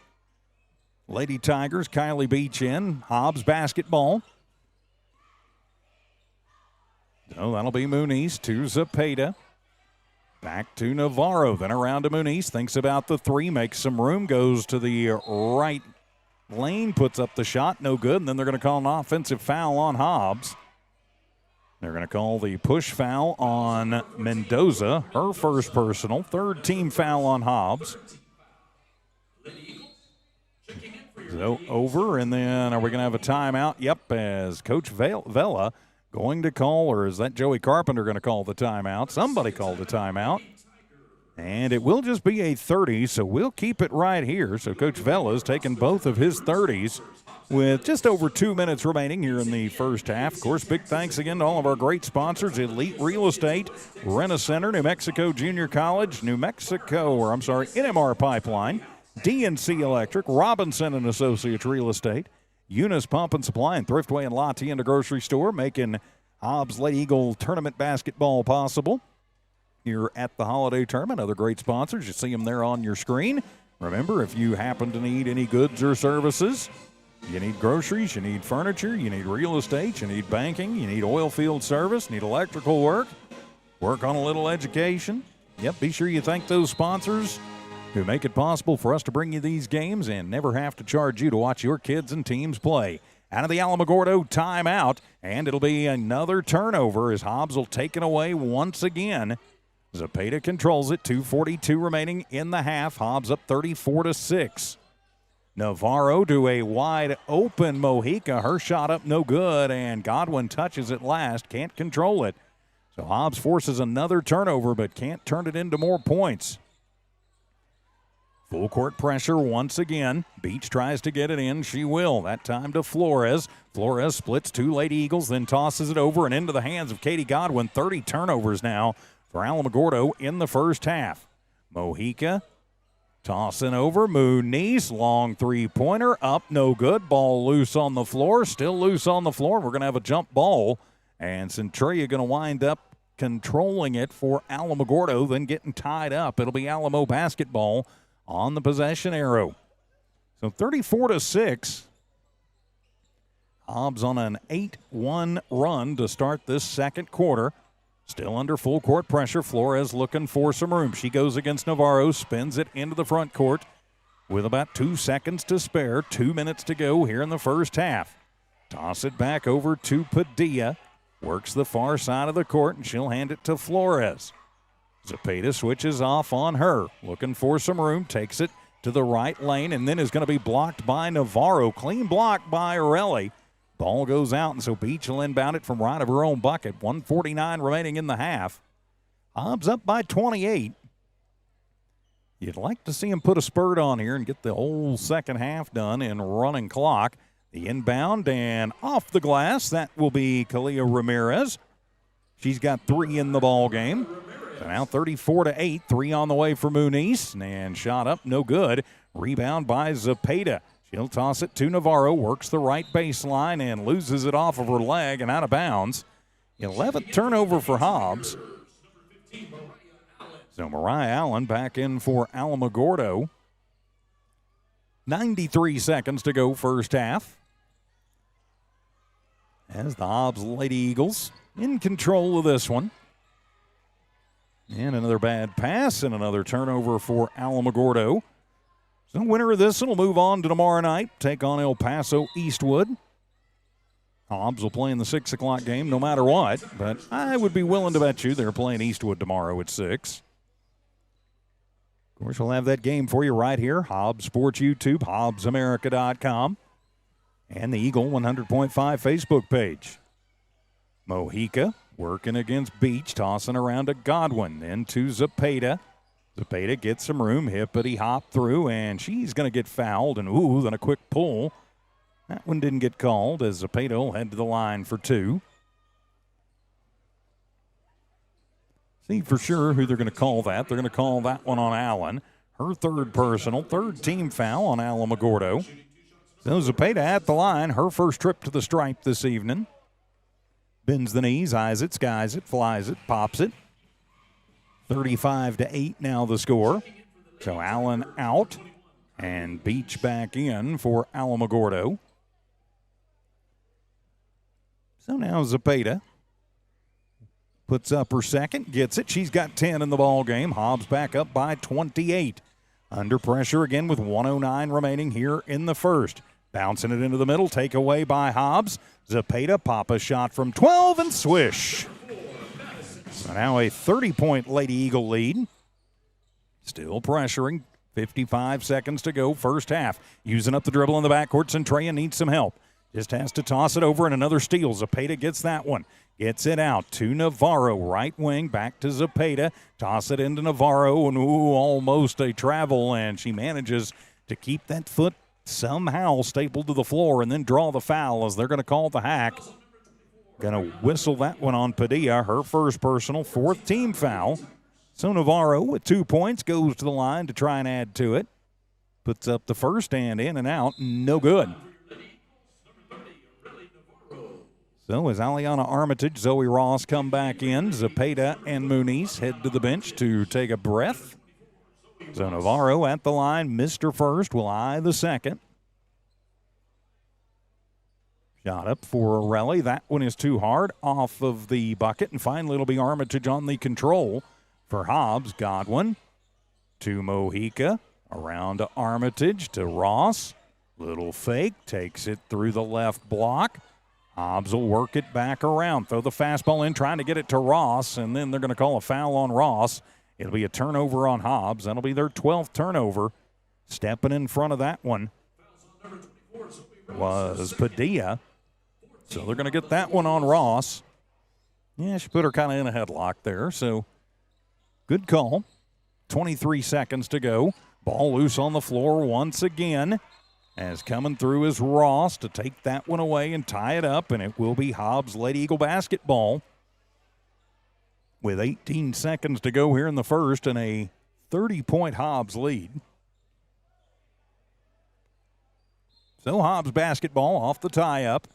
Speaker 1: Lady Tigers, Kylie Beach in. Hobbs basketball. So that'll be Muniz to Zepeda. Back to Navarro, then around to Muniz. Thinks about the 3, makes some room, goes to the right lane, puts up the shot, no good. And then they're going to call an offensive foul on Hobbs. They're going to call the push foul on Mendoza, her 1st personal. 3rd team foul on Hobbs. So over, and then are we going to have a timeout? Yep, as Coach Vela going to call, or is that Joey Carpenter going to call the timeout? Somebody called the timeout. And it will just be a 30, so we'll keep it right here. So Coach Vela's taking both of his 30s with just over 2 minutes remaining here in the first half. Of course, big thanks again to all of our great sponsors, Elite Real Estate, Rent-A-Center, New Mexico Junior College, NMR Pipeline, DNC Electric, Robinson and Associates Real Estate, Eunice Pump and Supply, and Thriftway and La Tienda Grocery Store, making Hobbs Lady Eagle Tournament basketball possible here at the holiday tournament. Other great sponsors, you see them there on your screen. Remember, if you happen to need any goods or services, you need groceries, you need furniture, you need real estate, you need banking, you need oil field service, need electrical work on a little education. Yep, be sure you thank those sponsors who make it possible for us to bring you these games and never have to charge you to watch your kids and teams play. Out of the Alamogordo timeout, and it'll be another turnover as Hobbs will take it away once again. Zepeda controls it, 2:42 remaining in the half. Hobbs up 34-6. Navarro to a wide open Mojica. Her shot up no good, and Godwin touches it last, can't control it. So Hobbs forces another turnover but can't turn it into more points. Full court pressure once again. Beach tries to get it in. She will. That time to Flores. Flores splits two Lady Eagles, then tosses it over and into the hands of Katie Godwin. 30 turnovers now for Alamogordo in the first half. Mojica tossing over. Muniz, long three-pointer. Up, no good. Ball loose on the floor. Still loose on the floor. We're going to have a jump ball. And Centralia going to wind up controlling it for Alamogordo, then getting tied up. It'll be Alamo basketball on the possession arrow. So 34-6. Hobbs on an 8-1 run to start this second quarter. Still under full court pressure. Flores looking for some room. She goes against Navarro, spins it into the front court with about 2 seconds to spare. 2 minutes to go here in the first half. Toss it back over to Padilla. Works the far side of the court, and she'll hand it to Flores. Zepeda switches off on her. Looking for some room. Takes it to the right lane, and then is going to be blocked by Navarro. Clean block by Orelli. Ball goes out, and so Beach will inbound it from right of her own bucket. 1:49 remaining in the half. Hobbs up by 28. You'd like to see him put a spurt on here and get the whole second half done in running clock. The inbound and off the glass. That will be Kalia Ramirez. She's got 3 in the ball game. So now 34-8. 3 on the way for Muniz. And shot up, no good. Rebound by Zepeda. She'll toss it to Navarro. Works the right baseline and loses it off of her leg and out of bounds. 11th turnover for Hobbs. So Mariah Allen back in for Alamogordo. 93 seconds to go first half. As the Hobbs Lady Eagles in control of this one. And another bad pass and another turnover for Alamogordo. So winner of this one will move on to tomorrow night, take on El Paso Eastwood. Hobbs will play in the 6 o'clock game no matter what, but I would be willing to bet you they're playing Eastwood tomorrow at 6. Of course, we'll have that game for you right here. Hobbs Sports YouTube, HobbsAmerica.com, and the Eagle 100.5 Facebook page. Mojica working against Beach, tossing around to Godwin, then to Zepeda. Zepeda gets some room, hippity hop through, and she's going to get fouled, and then a quick pull. That one didn't get called as Zepeda will head to the line for 2. See for sure who they're going to call that. They're going to call that one on Allen. Her third personal, third team foul on Alamogordo. So Zepeda at the line, her first trip to the stripe this evening. Bends the knees, eyes it, skies it, flies it, pops it. 35-8 now the score. So Allen out and Beach back in for Alamogordo. So now Zepeda puts up her second, gets it. She's got 10 in the ball game. Hobbs back up by 28. Under pressure again with 1:09 remaining here in the first. Bouncing it into the middle, take away by Hobbs. Zepeda pop a shot from 12 and swish. So now a 30-point Lady Eagle lead. Still pressuring. 55 seconds to go first half. Using up the dribble in the backcourt. Centralia needs some help. Just has to toss it over and another steal. Zepeda gets that one. Gets it out to Navarro. Right wing back to Zepeda. Toss it into Navarro and almost a travel. And she manages to keep that foot somehow stapled to the floor and then draw the foul as they're going to call the hack. Going to whistle that one on Padilla, her first personal, 4th team foul. So Navarro with 2 points goes to the line to try and add to it. Puts up the first and in and out, no good. So as Aliana Armitage, Zoe Ross come back in, Zepeda and Muniz head to the bench to take a breath. So Navarro at the line, Mr. First will eye the second. Shot up for Orelli. That one is too hard, off of the bucket. And finally, it'll be Armitage on the control for Hobbs. Godwin to Mojica. Around to Armitage to Ross. Little fake. Takes it through the left block. Hobbs will work it back around. Throw the fastball in, trying to get it to Ross. And then they're going to call a foul on Ross. It'll be a turnover on Hobbs. That'll be their 12th turnover. Stepping in front of that one was Padilla. So they're going to get that one on Ross. Yeah, she put her kind of in a headlock there. So good call. 23 seconds to go. Ball loose on the floor once again. As coming through is Ross to take that one away and tie it up, and it will be Hobbs Lady Eagle basketball with 18 seconds to go here in the first and a 30-point Hobbs lead. So Hobbs basketball off the tie-up.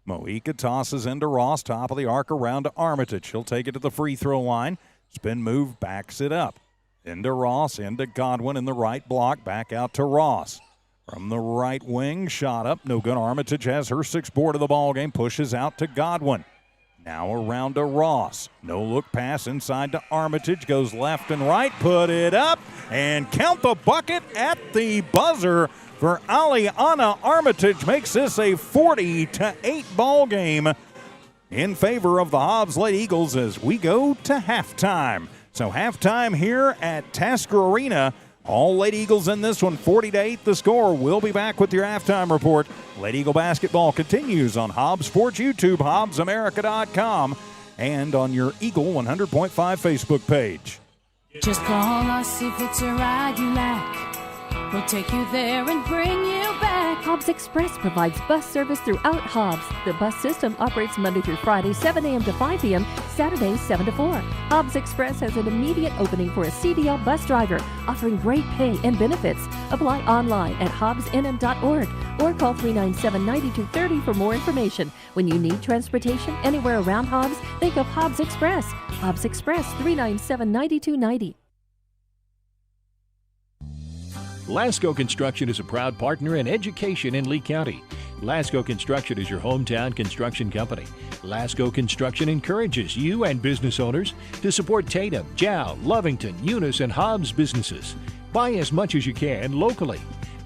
Speaker 1: Moika tosses into Ross, top of the arc around to Armitage. She'll take it to the free throw line. Spin move, backs it up. Into Ross, into Godwin in the right block, back out to Ross. From the right wing, shot up, no good. Armitage has her sixth board of the ball game, pushes out to Godwin. Now around to Ross. No look pass inside to Armitage, goes left and right, put it up, and count the bucket at the buzzer for Aliana Armitage. Makes this a 40-8 ball game in favor of the Hobbs Lady Eagles as we go to halftime. So halftime here at Tasker Arena. All Lady Eagles in this one, 40-8 the score. We'll be back with your halftime report. Lady Eagle basketball continues on Hobbs Sports YouTube, HobbsAmerica.com, and on your Eagle 100.5 Facebook page.
Speaker 2: Just call us if it's a ride you like. We'll take you there and bring you back.
Speaker 7: Hobbs Express provides bus service throughout Hobbs. The bus system operates Monday through Friday, 7 a.m. to 5 p.m., Saturdays, 7 to 4. Hobbs Express has an immediate opening for a CDL bus driver, offering great pay and benefits. Apply online at hobbsnm.org or call 397-9230 for more information. When you need transportation anywhere around Hobbs, think of Hobbs Express. Hobbs Express, 397-9290.
Speaker 10: Lasco Construction is a proud partner in education in Lee County. Lasco Construction is your hometown construction company. Lasco Construction encourages you and business owners to support Tatum, Jow, Lovington, Eunice, and Hobbs businesses. Buy as much as you can locally,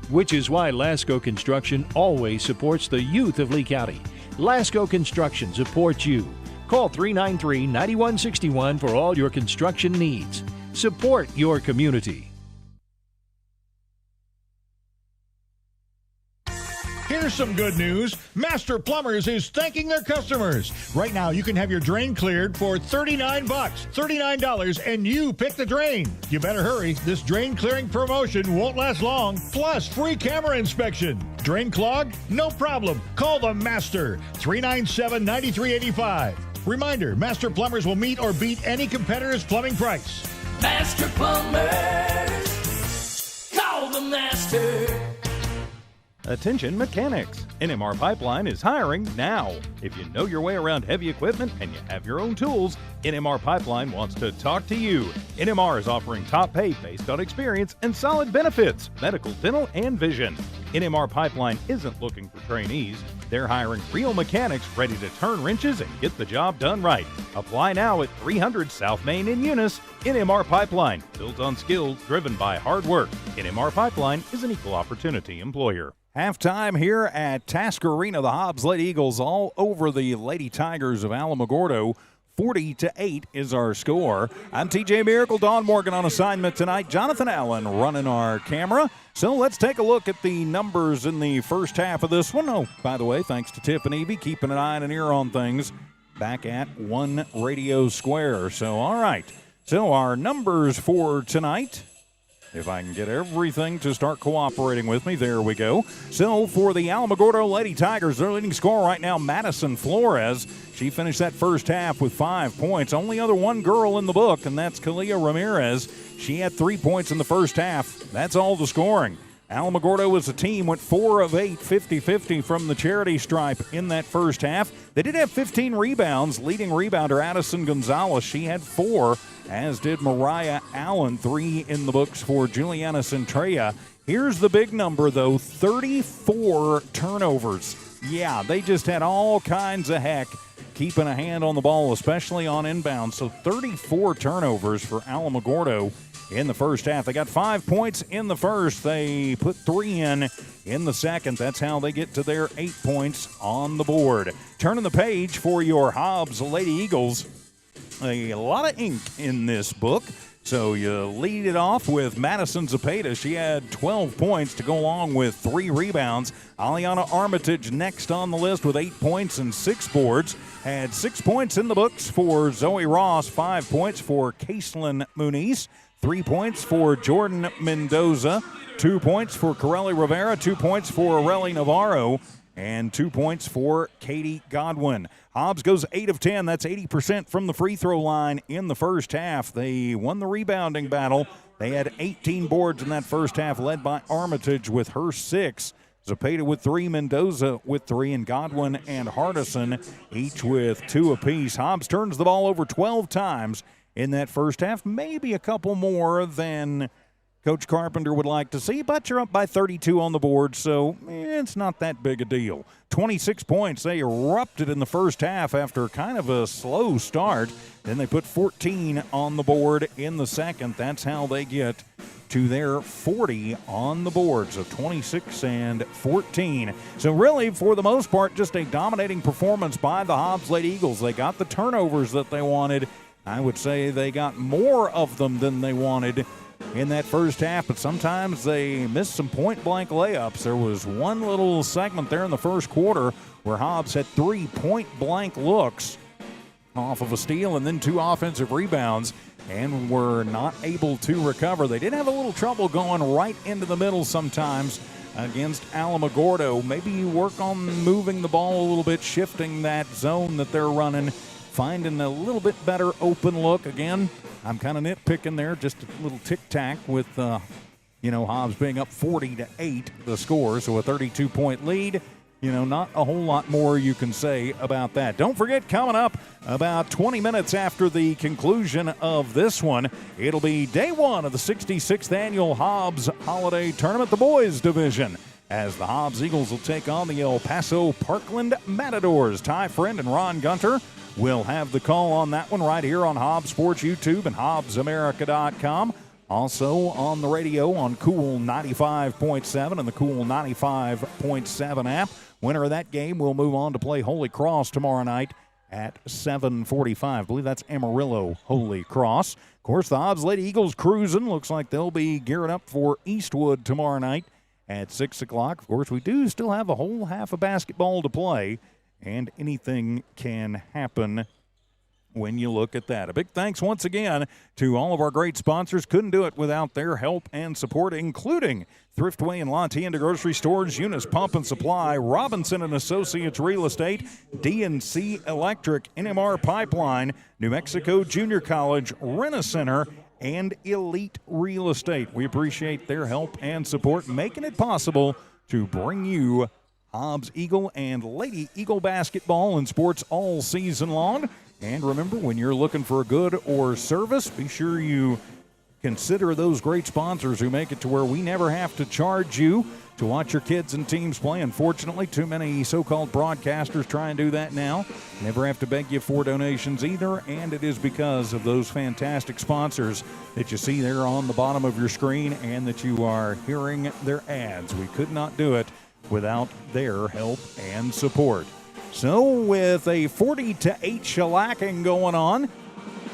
Speaker 10: which is why Lasco Construction always supports the youth of Lee County. Lasco Construction supports you. Call 393-9161 for all your construction needs. Support your community.
Speaker 8: Here's some good news. Master Plumbers is thanking their customers. Right now, you can have your drain cleared for $39. $39, and you pick the drain. You better hurry. This drain clearing promotion won't last long. Plus, free camera inspection. Drain clogged? No problem. Call the Master. 397-9385. Reminder, Master Plumbers will meet or beat any competitor's plumbing price.
Speaker 9: Master Plumbers, call the Master.
Speaker 5: Attention mechanics. NMR Pipeline is hiring now. If you know your way around heavy equipment and you have your own tools, NMR Pipeline wants to talk to you. NMR is offering top pay based on experience and solid benefits, medical, dental, and vision. NMR Pipeline isn't looking for trainees. They're hiring real mechanics ready to turn wrenches and get the job done right. Apply now at 300 South Main in Eunice. NMR Pipeline, built on skills, driven by hard work. NMR Pipeline is an equal opportunity employer.
Speaker 1: Halftime here at Tasker Arena. The Hobbs Lady Eagles all over the Lady Tigers of Alamogordo. 40-8 is our score. I'm TJ Miracle, Dawn Morgan on assignment tonight. Jonathan Allen running our camera. So let's take a look at the numbers in the first half of this one. Oh, by the way, thanks to Tiff and Evie, keeping an eye and an ear on things back at One Radio Square. So, all right. So our numbers for tonight, if I can get everything to start cooperating with me, there we go. So for the Alamogordo Lady Tigers, their leading scorer right now, Madison Flores. She finished that first half with 5 points. Only other one girl in the book, and that's Kalia Ramirez. She had 3 points in the first half. That's all the scoring. Alamogordo as a team went 4 of 8, 50-50 from the charity stripe in that first half. They did have 15 rebounds. Leading rebounder Addison Gonzalez, she had 4, as did Mariah Allen, 3 in the books for Juliana Centrea. Here's the big number, though, 34 turnovers. Yeah, they just had all kinds of heck keeping a hand on the ball, especially on inbound. So 34 turnovers for Alamogordo in the first half. They got 5 points in the first. They put 3 in the second. That's how they get to their 8 points on the board. Turning the page for your Hobbs Lady Eagles. A lot of ink in this book. So you lead it off with Madison Zapata. She had 12 points to go along with 3 rebounds. Aliana Armitage next on the list with 8 points and 6 boards. Had 6 points in the books for Zoe Ross, 5 points for Caitlin Muniz. 3 points for Jordan Mendoza, 2 points for Corelli Rivera, 2 points for Areli Navarro, and 2 points for Katie Godwin. Hobbs goes 8 of 10. That's 80% from the free throw line in the first half. They won the rebounding battle. They had 18 boards in that first half, led by Armitage with her 6. Zepeda with 3, Mendoza with 3, and Godwin and Hardison each with 2 apiece. Hobbs turns the ball over 12 times in that first half, maybe a couple more than Coach Carpenter would like to see, but you're up by 32 on the board, so it's not that big a deal. 26 points. They erupted in the first half after kind of a slow start. Then they put 14 on the board in the second. That's how they get to their 40 on the board, so 26 and 14. So really, for the most part, just a dominating performance by the Hobbs Lady Eagles. They got the turnovers that they wanted. I would say they got more of them than they wanted in that first half, but sometimes they missed some point-blank layups. There was one little segment there in the first quarter where Hobbs had 3 point-blank looks off of a steal and then 2 offensive rebounds and were not able to recover. They did have a little trouble going right into the middle sometimes against Alamogordo. Maybe you work on moving the ball a little bit, shifting that zone that they're running, finding a little bit better open look. Again, I'm kind of nitpicking there, just a little tic-tac with, Hobbs being up 40-8, the score, so a 32-point lead. Not a whole lot more you can say about that. Don't forget, coming up about 20 minutes after the conclusion of this one, it'll be day 1 of the 66th annual Hobbs Holiday Tournament, the boys division, as the Hobbs Eagles will take on the El Paso Parkland Matadors. Ty Friend and Ron Gunter will have the call on that one right here on Hobbs Sports YouTube and HobbsAmerica.com. Also on the radio on Cool 95.7 and the Cool 95.7 app. Winner of that game will move on to play Holy Cross tomorrow night at 7:45. I believe that's Amarillo Holy Cross. Of course, the Hobbs Lady Eagles cruising. Looks like they'll be gearing up for Eastwood tomorrow night at 6 o'clock. Of course, we do still have a whole half of basketball to play, and anything can happen when you look at that. A big thanks once again to all of our great sponsors. Couldn't do it without their help and support, including Thriftway and La Tienda Grocery Stores, Eunice Pump and Supply, Robinson and Associates Real Estate, D&C Electric, NMR Pipeline, New Mexico Junior College, Rent-A-Center, and Elite Real Estate. We appreciate their help and support, making it possible to bring you Hobbs Eagle and Lady Eagle basketball and sports all season long. And remember, when you're looking for a good or service, be sure you consider those great sponsors who make it to where we never have to charge you to watch your kids and teams play. Unfortunately, too many so-called broadcasters try and do that now. Never have to beg you for donations either, and it is because of those fantastic sponsors that you see there on the bottom of your screen and that you are hearing their ads. We could not do it without their help and support. So with a 40-8 shellacking going on,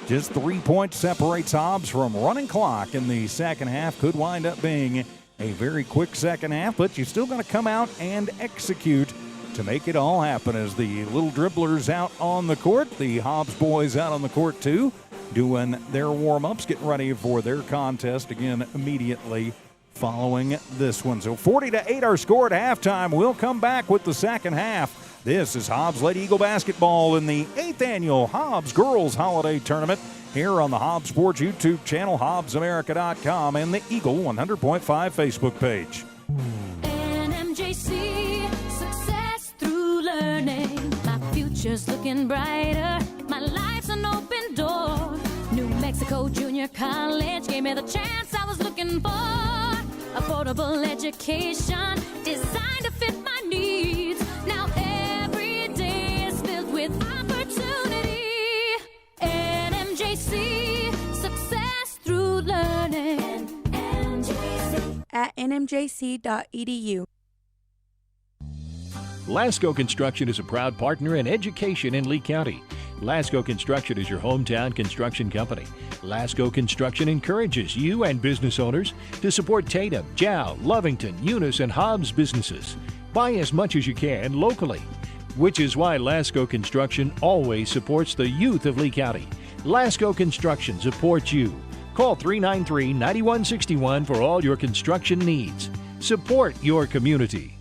Speaker 1: just 3 points separates Hobbs from running clock in the second half. Could wind up being a very quick second half, but you still got to come out and execute to make it all happen. As the little dribblers out on the court, the Hobbs boys out on the court too, doing their warm-ups, getting ready for their contest again immediately following this one. So 40-8 our score at halftime. We'll come back with the second half. This is Hobbs Lady Eagle basketball in the 8th annual Hobbs Girls Holiday Tournament here on the Hobbs Sports YouTube channel, HobbsAmerica.com, and the Eagle 100.5 Facebook page.
Speaker 2: NMJC, success through learning. My future's looking brighter. My life's an open door. New Mexico Junior College gave me the chance I was looking for. Affordable education designed to fit my needs. Now every day is filled with opportunity. NMJC, success through learning. NMJC.
Speaker 3: At nmjc.edu.
Speaker 10: Lasco Construction is a proud partner in education in Lee County. Lasco Construction is your hometown construction company. Lasco Construction encourages you and business owners to support Tatum, Jow, Lovington, Eunice, and Hobbs businesses. Buy as much as you can locally, which is why Lasco Construction always supports the youth of Lee County. Lasco Construction supports you. Call 393-9161 for all your construction needs. Support your community.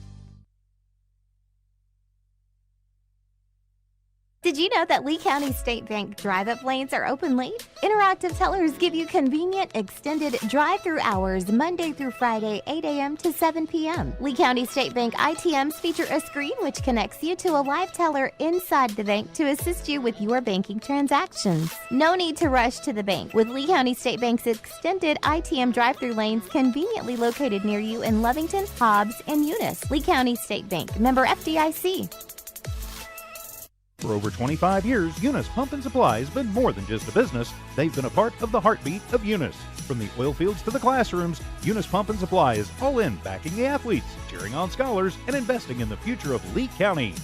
Speaker 4: Did you know that Lee County State Bank drive-up lanes are open late? Interactive tellers give you convenient, extended drive-through hours Monday through Friday, 8 a.m. to 7 p.m. Lee County State Bank ITMs feature a screen which connects you to a live teller inside the bank to assist you with your banking transactions. No need to rush to the bank with Lee County State Bank's extended ITM drive-through lanes conveniently located near you in Lovington, Hobbs, and Eunice. Lee County State Bank, member FDIC.
Speaker 5: For over 25 years, Eunice Pump and Supply has been more than just a business. They've been a part of the heartbeat of Eunice. From the oil fields to the classrooms, Eunice Pump and Supply is all in backing the athletes, cheering on scholars, and investing in the future of Lee County.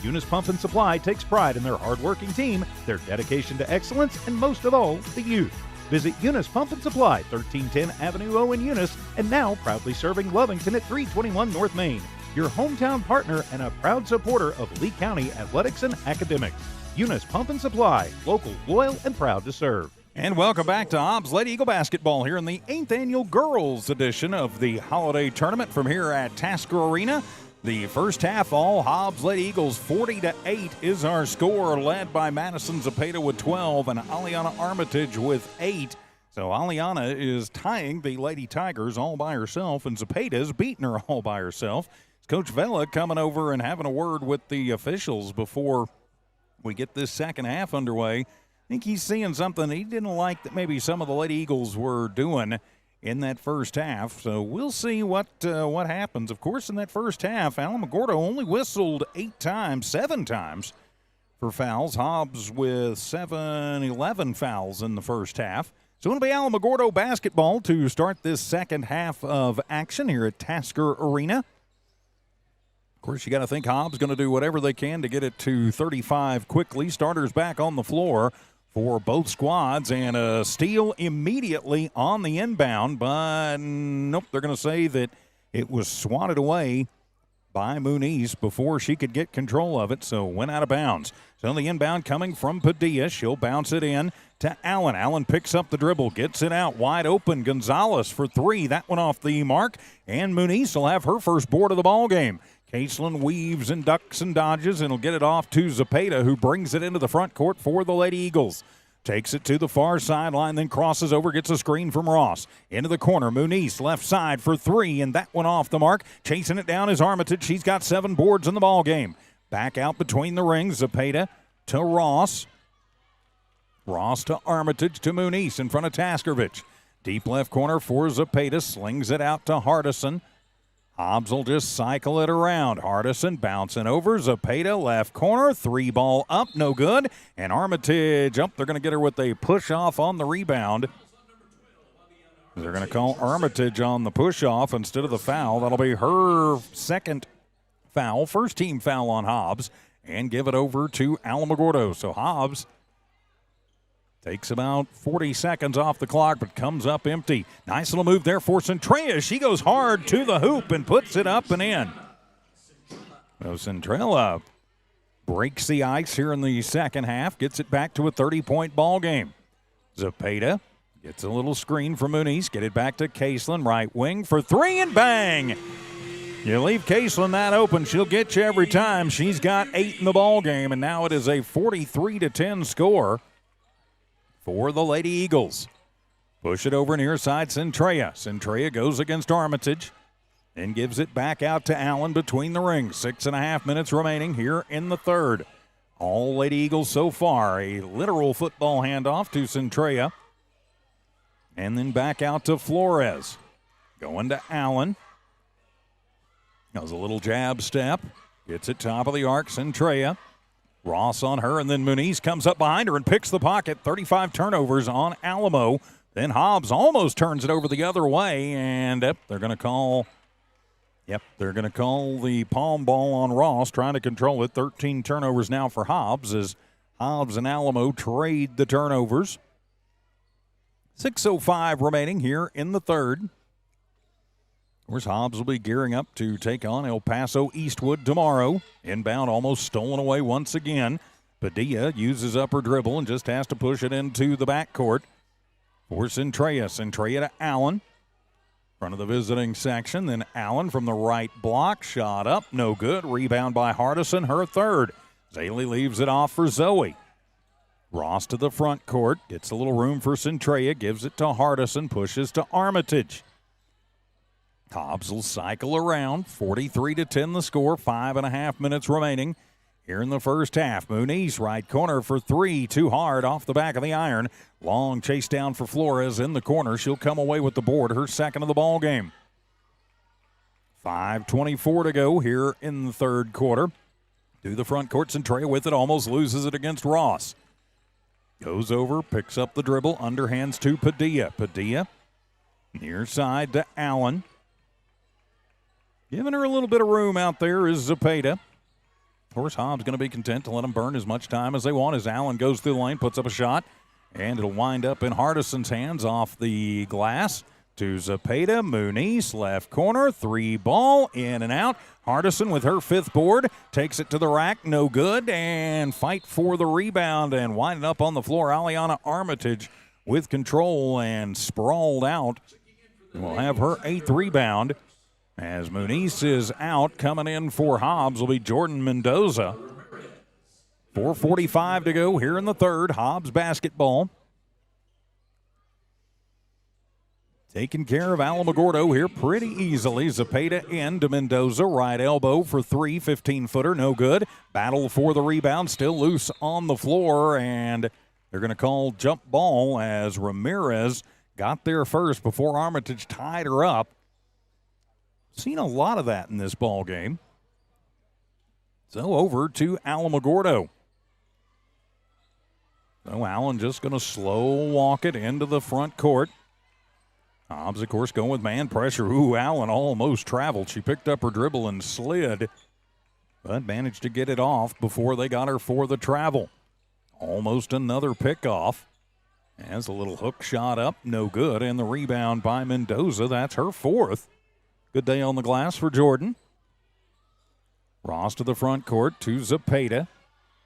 Speaker 5: Eunice Pump and Supply takes pride in their hard-working team, their dedication to excellence, and most of all, the youth. Visit Eunice Pump and Supply, 1310 Avenue O in Eunice, and now proudly serving Lovington at 321 North Main. Your hometown partner and a proud supporter of Lee County athletics and academics. Eunice Pump and Supply, local, loyal, and proud to serve.
Speaker 1: And welcome back to Hobbs Lady Eagle basketball here in the 8th annual girls edition of the holiday tournament from here at Tasker Arena. The first half, all Hobbs Lady Eagles 40-8 is our score, led by Madison Zepeda with 12 and Aliana Armitage with 8. So Aliana is tying the Lady Tigers all by herself, and Zepeda's beating her all by herself. Coach Vela coming over and having a word with the officials before we get this second half underway. I think he's seeing something he didn't like that maybe some of the Lady Eagles were doing in that first half. So we'll see what happens. Of course, in that first half, Alamogordo only whistled 7 times for fouls. Hobbs with 11 fouls in the first half. So it'll be Alamogordo basketball to start this second half of action here at Tasker Arena. Of course, you got to think Hobbs going to do whatever they can to get it to 35 quickly. Starters back on the floor for both squads, and a steal immediately on the inbound. But nope, they're going to say that it was swatted away by Muniz before she could get control of it, so went out of bounds. So the inbound coming from Padilla. She'll bounce it in to Allen. Allen picks up the dribble, gets it out wide open. Gonzalez for 3. That one off the mark, and Muniz will have her first board of the ball game. Caseland weaves and ducks and dodges, and will get it off to Zepeda, who brings it into the front court for the Lady Eagles. Takes it to the far sideline, then crosses over, gets a screen from Ross. Into the corner, Muniz left side for 3, and that one off the mark. Chasing it down is Armitage. She's got 7 boards in the ball game. Back out between the rings, Zepeda to Ross. Ross to Armitage to Muniz in front of Taskovich. Deep left corner for Zepeda, slings it out to Hardison. Hobbs will just cycle it around. Hardison bouncing over. Zepeda left corner. 3 ball up. No good. And Armitage up. They're going to get her with a push off on the rebound. They're going to call Armitage on the push off instead of the foul. That'll be her second foul. First team foul on Hobbs. And give it over to Alamogordo. So Hobbs takes about 40 seconds off the clock, but comes up empty. Nice little move there for Centrella. She goes hard to the hoop and puts it up and in. So Centrella breaks the ice here in the second half, gets it back to a 30-point ball game. Zepeda gets a little screen from Muniz. Get it back to Caseland, right wing for 3, and bang! You leave Caseland that open, she'll get you every time. She's got 8 in the ball game, and now it is a 43-10 score for the Lady Eagles. Push it over near side Centrella. Centrella goes against Armitage and gives it back out to Allen between the rings. 6.5 minutes remaining here in the third. All Lady Eagles so far. A literal football handoff to Centrella. And then back out to Flores. Going to Allen. Does a little jab step. Gets it top of the arc, Centrella. Ross on her, and then Muniz comes up behind her and picks the pocket. 35 turnovers on Alamo. Then Hobbs almost turns it over the other way, and they're going to call the palm ball on Ross, trying to control it. 13 turnovers now for Hobbs as Hobbs and Alamo trade the turnovers. 6:05 remaining here in the third. Of course, Hobbs will be gearing up to take on El Paso Eastwood tomorrow. Inbound almost stolen away once again. Padilla uses up her dribble and just has to push it into the backcourt. for Centrea. Centrea to Allen. Front of the visiting section. Then Allen from the right block. Shot up. No good. Rebound by Hardison. Her third. Zaley leaves it off for Zoe. Ross to the front court. Gets a little room for Centrea. Gives it to Hardison. Pushes to Armitage. Hobbs will cycle around. 43-10 the score. 5.5 minutes remaining here in the first half. Muniz, right corner for three. Too hard off the back of the iron. Long chase down for Flores in the corner. She'll come away with the board. Her second of the ball game. 5:24 to go here in the third quarter. To the front court. Centrea with it. Almost loses it against Ross. Goes over. Picks up the dribble. Underhands to Padilla. Padilla near side to Allen. Giving her a little bit of room out there is Zepeda. Of course, Hobbs going to be content to let them burn as much time as they want as Allen goes through the lane, puts up a shot, and it'll wind up in Hardison's hands off the glass to Zepeda. Muniz, left corner, three ball, in and out. Hardison with her fifth board, takes it to the rack, no good, and fight for the rebound and winding up on the floor. Aliana Armitage with control and sprawled out. Will have her eighth rebound. As Muniz is out, coming in for Hobbs will be Jordan Mendoza. 4:45 to go here in the third. Hobbs basketball. Taking care of Alamogordo here pretty easily. Zepeda in to Mendoza. Right elbow for three. 15-footer, no good. Battle for the rebound. Still loose on the floor, and they're going to call jump ball as Ramirez got there first before Armitage tied her up. Seen a lot of that in this ball game. So over to Alamogordo. So Allen just going to slow walk it into the front court. Hobbs, of course, going with man pressure. Ooh, Allen almost traveled. She picked up her dribble and slid, but managed to get it off before they got her for the travel. Almost another pickoff. As a little hook shot up, no good, and the rebound by Mendoza. That's her fourth. Good day on the glass for Jordan. Ross to the front court to Zepeda.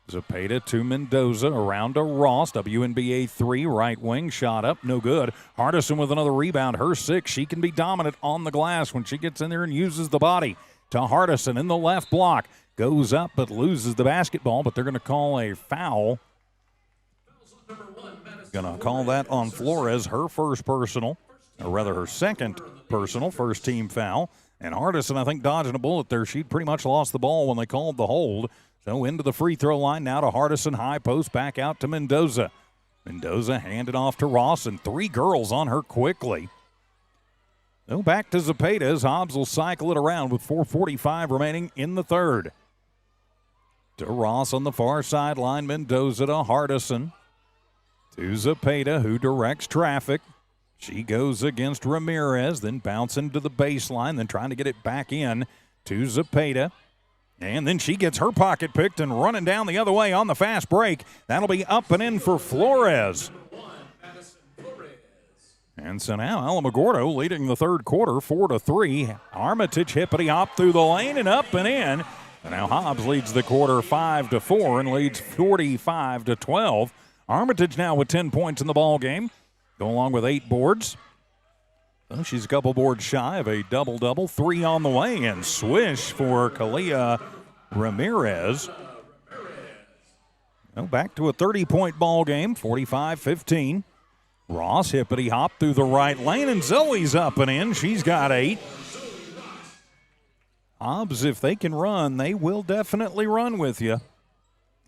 Speaker 1: Zepeda to Mendoza, around to Ross. WNBA 3, right wing, shot up, no good. Hardison with another rebound, her sixth. She can be dominant on the glass when she gets in there and uses the body. To Hardison in the left block. Goes up but loses the basketball, but they're going to call a foul. Going to call that on Flores, her first personal, or rather her second personal, first team foul. And Hardison, I think, dodging a bullet there. She'd pretty much lost the ball when they called the hold. So into the free throw line now to Hardison, high post, back out to Mendoza. Mendoza handed off to Ross, and three girls on her quickly. So back to Zepeda as Hobbs will cycle it around with 4:45 remaining in the third. To Ross on the far sideline, Mendoza to Hardison. To Zepeda, who directs traffic. She goes against Ramirez, then bouncing to the baseline, then trying to get it back in to Zepeda. And then she gets her pocket picked and running down the other way on the fast break. That'll be up and in for Flores. And so now Alamogordo leading the third quarter 4-3. Armitage hippity hop through the lane and up and in. And now Hobbs leads the quarter 5-4 and leads 45-12. Armitage now with 10 points in the ball game. Go along with 8 boards. So she's a couple boards shy of a double-double. 3 on the way, and swish for Kalia Ramirez. Now back to a 30-point ball game, 45-15. Ross hippity-hop through the right lane, and Zoe's up and in. She's got 8. Hobbs, if they can run, they will definitely run with you.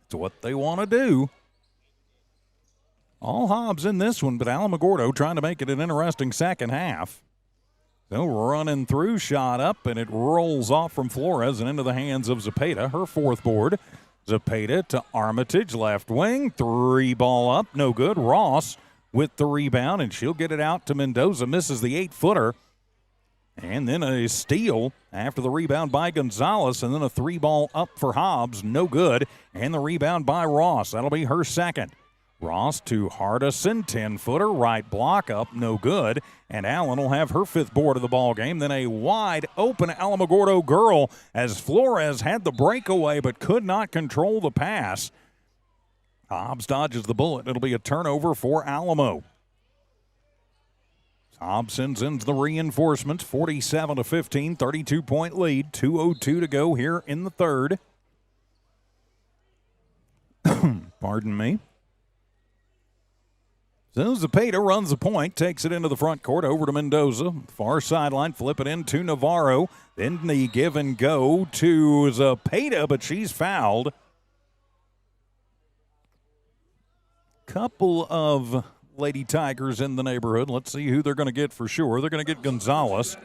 Speaker 1: It's what they want to do. All Hobbs in this one, but Alamogordo trying to make it an interesting second half. So running through, shot up, and it rolls off from Flores and into the hands of Zepeda, her fourth board. Zepeda to Armitage, left wing, 3 ball up, no good. Ross with the rebound, and she'll get it out to Mendoza, misses the 8-footer. And then a steal after the rebound by Gonzalez, and then a 3-ball up for Hobbs, no good. And the rebound by Ross, that'll be her second. Ross to Hardison, 10-footer, right block up, no good. And Allen will have her 5th board of the ball game. Then a wide open Alamogordo girl as Flores had the breakaway but could not control the pass. Hobbs dodges the bullet. It'll be a turnover for Alamo. Hobbs sends in the reinforcements, 47-15, 32-point lead, 2:02 to go here in the third. Pardon me. So Zepeda runs the point, takes it into the front court, over to Mendoza. Far sideline, flip it into Navarro. Then the give and go to Zepeda, but she's fouled. Couple of Lady Tigers in the neighborhood. Let's see who they're going to get for sure. They're going to get Gonzalez.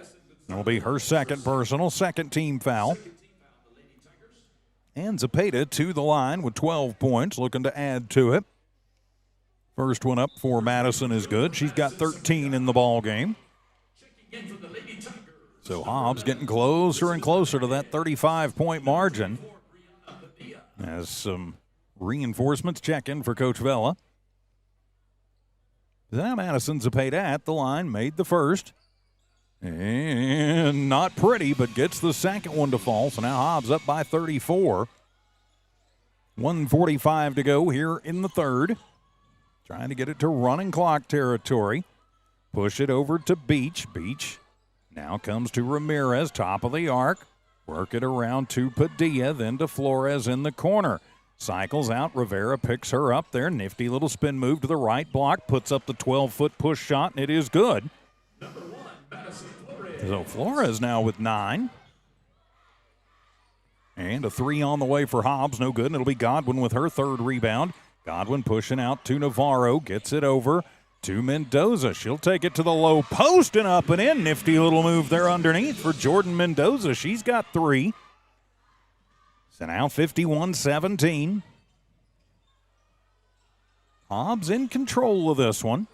Speaker 1: It'll be her second personal, second team foul. And Zepeda to the line with 12 points, looking to add to it. First one up for Madison is good. She's got 13 in the ball game. So Hobbs getting closer and closer to that 35-point margin. As some reinforcements check in for Coach Vela. Now Madison Zepeda at the line, made the first. And not pretty, but gets the second one to fall. So now Hobbs up by 34. 1:45 to go here in the third. Trying to get it to running clock territory. Push it over to Beach. Beach now comes to Ramirez, top of the arc. Work it around to Padilla, then to Flores in the corner. Cycles out. Rivera picks her up there. Nifty little spin move to the right block. Puts up the 12-foot push shot, and it is good. So Flores now with 9. And a 3 on the way for Hobbs. No good, and it'll be Godwin with her third rebound. Godwin pushing out to Navarro. Gets it over to Mendoza. She'll take it to the low post and up and in. Nifty little move there underneath for Jordan Mendoza. She's got 3. So now 51-17. Hobbs in control of this one.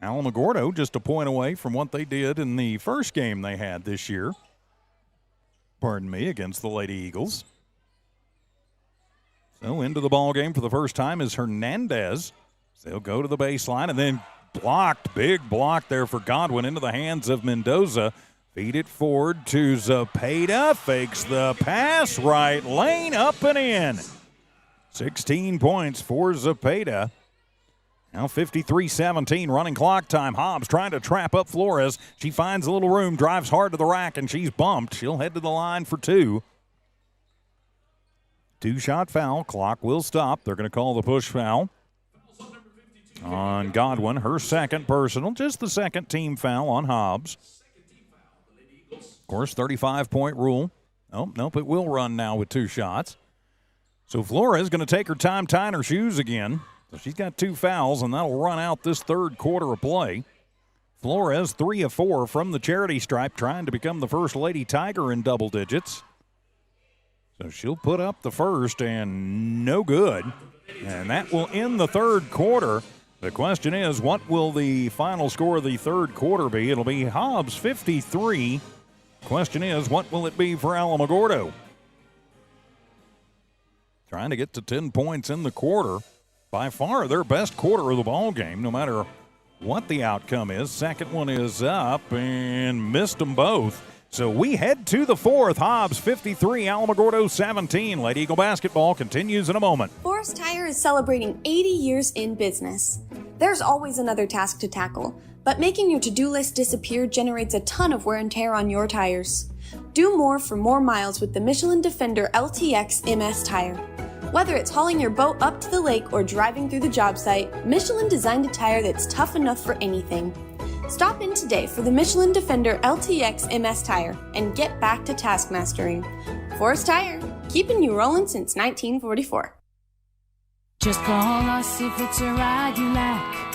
Speaker 1: Alamogordo just a point away from what they did in the first game they had this year. Pardon me, against the Lady Eagles. So into the ball game for the first time is Hernandez. So they'll go to the baseline and then blocked, big block there for Godwin into the hands of Mendoza. Feed it forward to Zepeda. Fakes the pass. Right lane. Up and in. 16 points for Zepeda. Now 53-17. Running clock time. Hobbs trying to trap up Flores. She finds a little room. Drives hard to the rack, and she's bumped. She'll head to the line for 2. 2-shot foul. Clock will stop. They're going to call the push foul on Godwin. Her second personal. Just the second team foul on Hobbs. Of course, 35-point rule. Oh, nope, it will run now with 2 shots. So Flores going to take her time tying her shoes again. So she's got 2 fouls, and that'll run out this third quarter of play. Flores 3 of 4 from the charity stripe, trying to become the first Lady Tiger in double digits. So she'll put up the first, and no good. And that will end the third quarter. The question is, what will the final score of the third quarter be? It'll be Hobbs 53. Question is, what will it be for Alamogordo? Trying to get to 10 points in the quarter. By far their best quarter of the ball game, no matter what the outcome is. Second one is up and missed them both. So we head to the fourth. Hobbs 53, Alamogordo 17. Lady Eagle basketball continues in a moment.
Speaker 6: Forest Tire is celebrating 80 years in business. There's always another task to tackle, but making your to-do list disappear generates a ton of wear and tear on your tires. Do more for more miles with the Michelin Defender LTX MS tire. Whether it's hauling your boat up to the lake or driving through the job site, Michelin designed a tire that's tough enough for anything. Stop in today for the Michelin Defender LTX MS tire and get back to task mastering. Forest Tire, keeping you rolling since 1944.
Speaker 2: Just call us if it's a ride you like.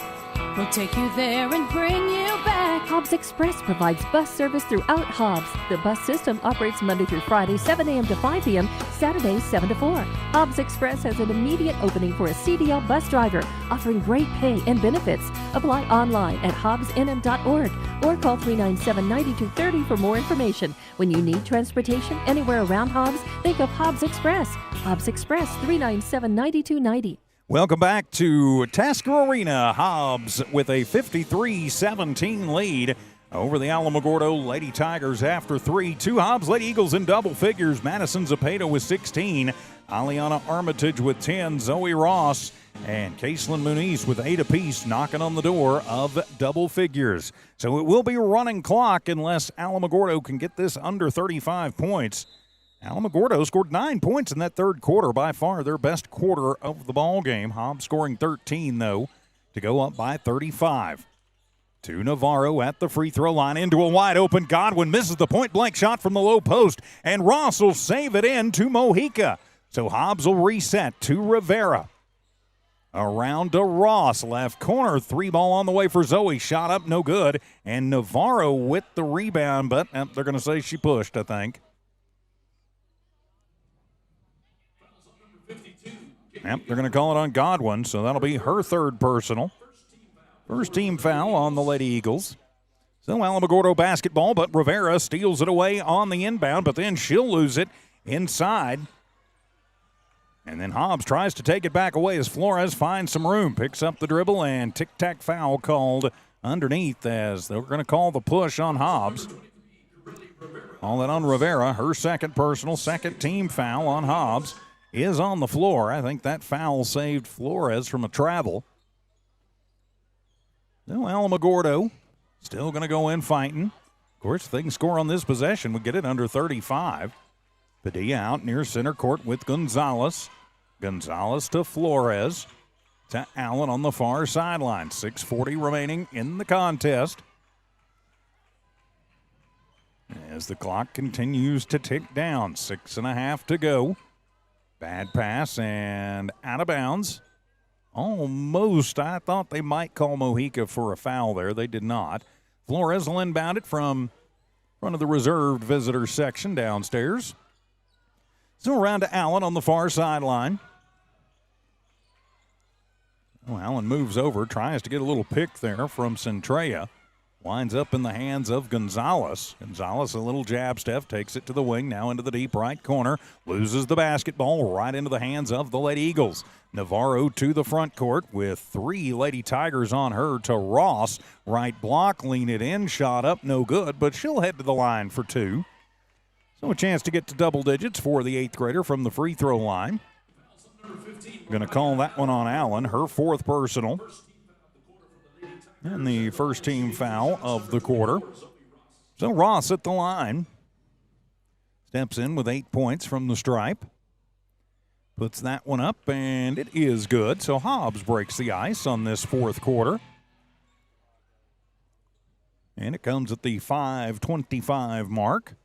Speaker 2: We'll take you there and bring you back.
Speaker 7: Hobbs Express provides bus service throughout Hobbs. The bus system operates Monday through Friday, 7 a.m. to 5 p.m., Saturdays, 7 to 4. Hobbs Express has an immediate opening for a CDL bus driver, offering great pay and benefits. Apply online at hobbsnm.org or call 397-9230 for more information. When you need transportation anywhere around Hobbs, think of Hobbs Express. Hobbs Express, 397-9290.
Speaker 1: Welcome back to Tasker Arena. Hobbs with a 53-17 lead over the Alamogordo Lady Tigers after 3. 2 Hobbs Lady Eagles in double figures. Madison Zepeda with 16. Aliana Armitage with 10. Zoe Ross And Caselin Muniz with 8 apiece knocking on the door of double figures. So it will be a running clock unless Alamogordo can get this under 35 points. Alamogordo scored 9 points in that third quarter, by far their best quarter of the ball game. Hobbs scoring 13, though, to go up by 35. To Navarro at the free throw line, into a wide open Godwin, misses the point-blank shot from the low post, and Ross will save it in to Mojica. So Hobbs will reset to Rivera. Around to Ross, left corner, 3-ball on the way for Zoe, shot up, no good, and Navarro with the rebound, but they're going to say she pushed, I think. Yep, they're going to call it on Godwin, so that'll be her third personal. First team foul on the Lady Eagles. So Alamogordo basketball, but Rivera steals it away on the inbound, but then she'll lose it inside. And then Hobbs tries to take it back away as Flores finds some room, picks up the dribble, and tic-tac foul called underneath as they're going to call the push on Hobbs. All that on Rivera, her second personal, second team foul on Hobbs is on the floor. I think that foul saved Flores from a travel. No, Alamogordo still going to go in fighting. Of course, if they can score on this possession, we get it under 35. Padilla out near center court with Gonzalez. Gonzalez to Flores. To Allen on the far sideline. 6:40 remaining in the contest. As the clock continues to tick down. 6.5 to go. Bad pass and out of bounds. Almost, I thought they might call Mojica for a foul there. They did not. Flores will inbound it from front of the reserved visitor section downstairs. So around to Allen on the far sideline. Oh, Allen moves over, tries to get a little pick there from Centrea. Winds up in the hands of Gonzalez. Gonzalez, a little jab step, takes it to the wing, now into the deep right corner. Loses the basketball right into the hands of the Lady Eagles. Navarro to the front court with 3 Lady Tigers on her to Ross. Right block, lean it in, shot up, no good, but she'll head to the line for 2. So a chance to get to double digits for the 8th grader from the free throw line. Going to call that one on Allen, her 4th personal. And the first team foul of the quarter. So Ross at the line. Steps in with 8 points from the stripe. Puts that one up, and it is good. So Hobbs breaks the ice on this 4th quarter. And it comes at the 5:25 mark.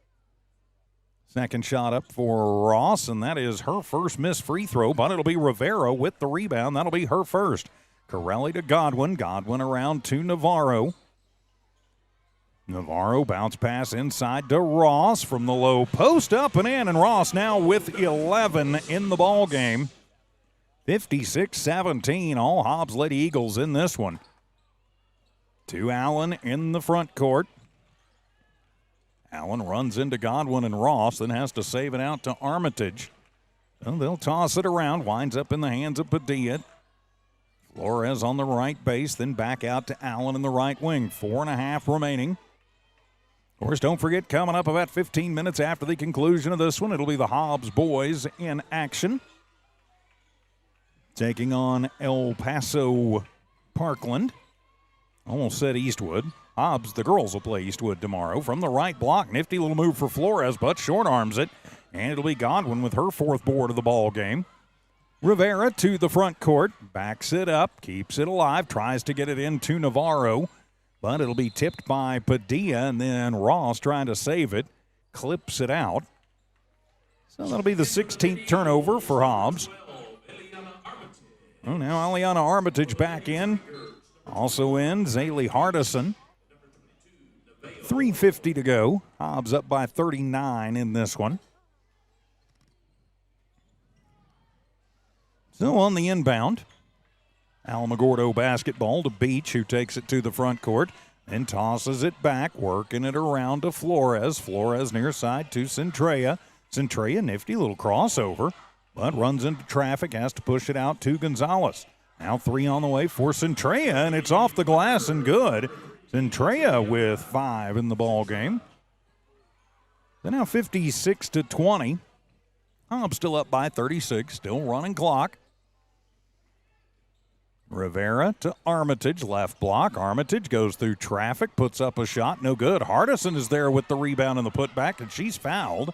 Speaker 1: Second shot up for Ross, and that is her first missed free throw, but it'll be Rivera with the rebound. That'll be her first. Corelli to Godwin. Godwin around to Navarro. Navarro bounce pass inside to Ross from the low post, up and in, and Ross now with 11 in the ball game. 56-17, all Hobbs Lady Eagles in this one. To Allen in the front court. Allen runs into Godwin and Ross, then has to save it out to Armitage. So they'll toss it around, winds up in the hands of Padilla. Flores on the right base, then back out to Allen in the right wing. 4.5 remaining. Of course, don't forget, coming up about 15 minutes after the conclusion of this one, it'll be the Hobbs boys in action. Taking on El Paso Parkland. Almost said Eastwood. Hobbs, the girls will play Eastwood tomorrow. From the right block, nifty little move for Flores, but short arms it. And it'll be Godwin with her 4th board of the ball game. Rivera to the front court, backs it up, keeps it alive, tries to get it into Navarro, but it'll be tipped by Padilla, and then Ross trying to save it, clips it out. So that'll be the 16th turnover for Hobbs. Oh, now Aliana Armitage back in. Also in Zaylee Hardison. 3:50 to go. Hobbs up by 39 in this one. So on the inbound, Alamogordo basketball to Beach, who takes it to the front court and tosses it back, working it around to Flores. Flores near side to Centrea. Centrea, nifty little crossover, but runs into traffic, has to push it out to Gonzalez. Now 3 on the way for Centrea, and it's off the glass and good. Centrea with 5 in the ball game. They're now 56-20. Hobbs still up by 36, still running clock. Rivera to Armitage, left block. Armitage goes through traffic, puts up a shot, no good. Hardison is there with the rebound and the putback, and she's fouled.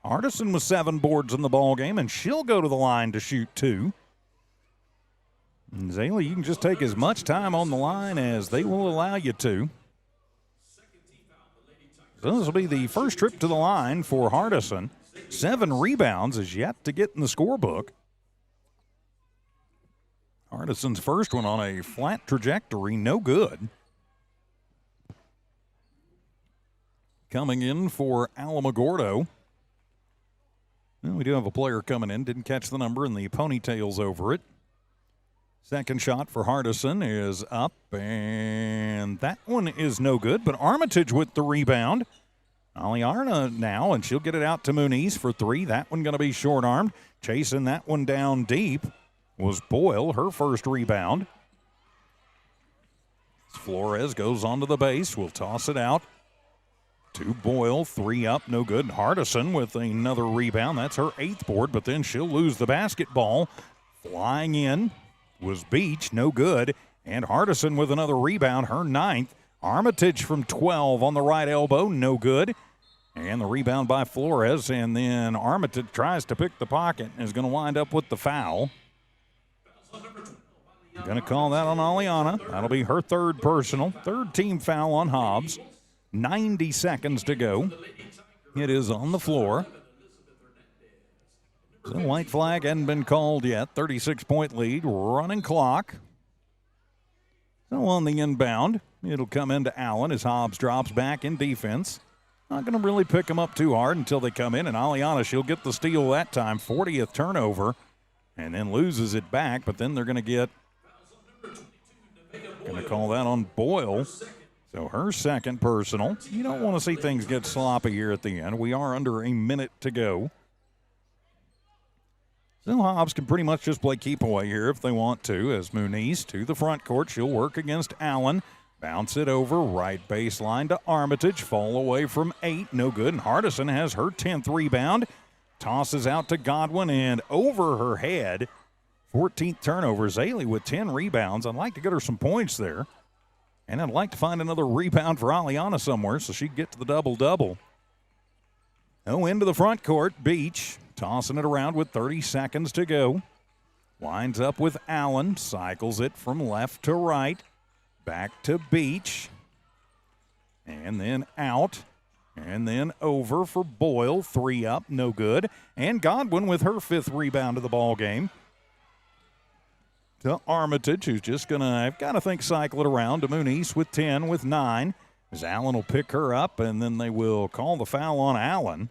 Speaker 1: Hardison with 7 boards in the ball game, and she'll go to the line to shoot 2. And Zaylee, you can just take as much time on the line as they will allow you to. So this will be the first trip to the line for Hardison. 7 rebounds is yet to get in the scorebook. Hardison's first one on a flat trajectory, no good. Coming in for Alamogordo. Well, we do have a player coming in, didn't catch the number, and the ponytails over it. Second shot for Hardison is up, and that one is no good, but Armitage with the rebound. Aliana now, and she'll get it out to Muniz for 3. That one going to be short-armed. Chasing that one down deep was Boyle, her first rebound. Flores goes onto the base. We'll toss it out to Boyle. 3 up, no good. Hardison with another rebound. That's her 8th board, but then she'll lose the basketball. Flying in was Beach, no good. And Hardison with another rebound, her 9th. Armitage from 12 on the right elbow, no good. And the rebound by Flores, and then Armitage tries to pick the pocket and is going to wind up with the foul. Going to call that on Aliana. That'll be her 3rd personal. 3rd team foul on Hobbs. 90 seconds to go. It is on the floor. So white flag hadn't been called yet. 36-point lead, running clock. So on the inbound, it'll come into Allen as Hobbs drops back in defense. Not going to really pick them up too hard until they come in, and Aliana, she'll get the steal that time. 40th turnover, and then loses it back, but then they're going to call that on Boyle. So her 2nd personal. You don't want to see things get sloppy here at the end. We are under a minute to go. So Hobbs can pretty much just play keep away here if they want to, as Muniz to the front court. She'll work against Allen. Bounce it over, right baseline to Armitage. Fall away from 8, no good. And Hardison has her 10th rebound. Tosses out to Godwin and over her head. 14th turnover. Zaylee with 10 rebounds. I'd like to get her some points there. And I'd like to find another rebound for Aliana somewhere so she can get to the double-double. Oh, into the front court. Beach tossing it around with 30 seconds to go. Winds up with Allen. Cycles it from left to right. Back to Beach. And then out. And then over for Boyle. 3 up, no good. And Godwin with her 5th rebound of the ball game. To Armitage, who's just going to, I've got to think, cycle it around to Muniz with 10, with 9. As Allen will pick her up, and then they will call the foul on Allen.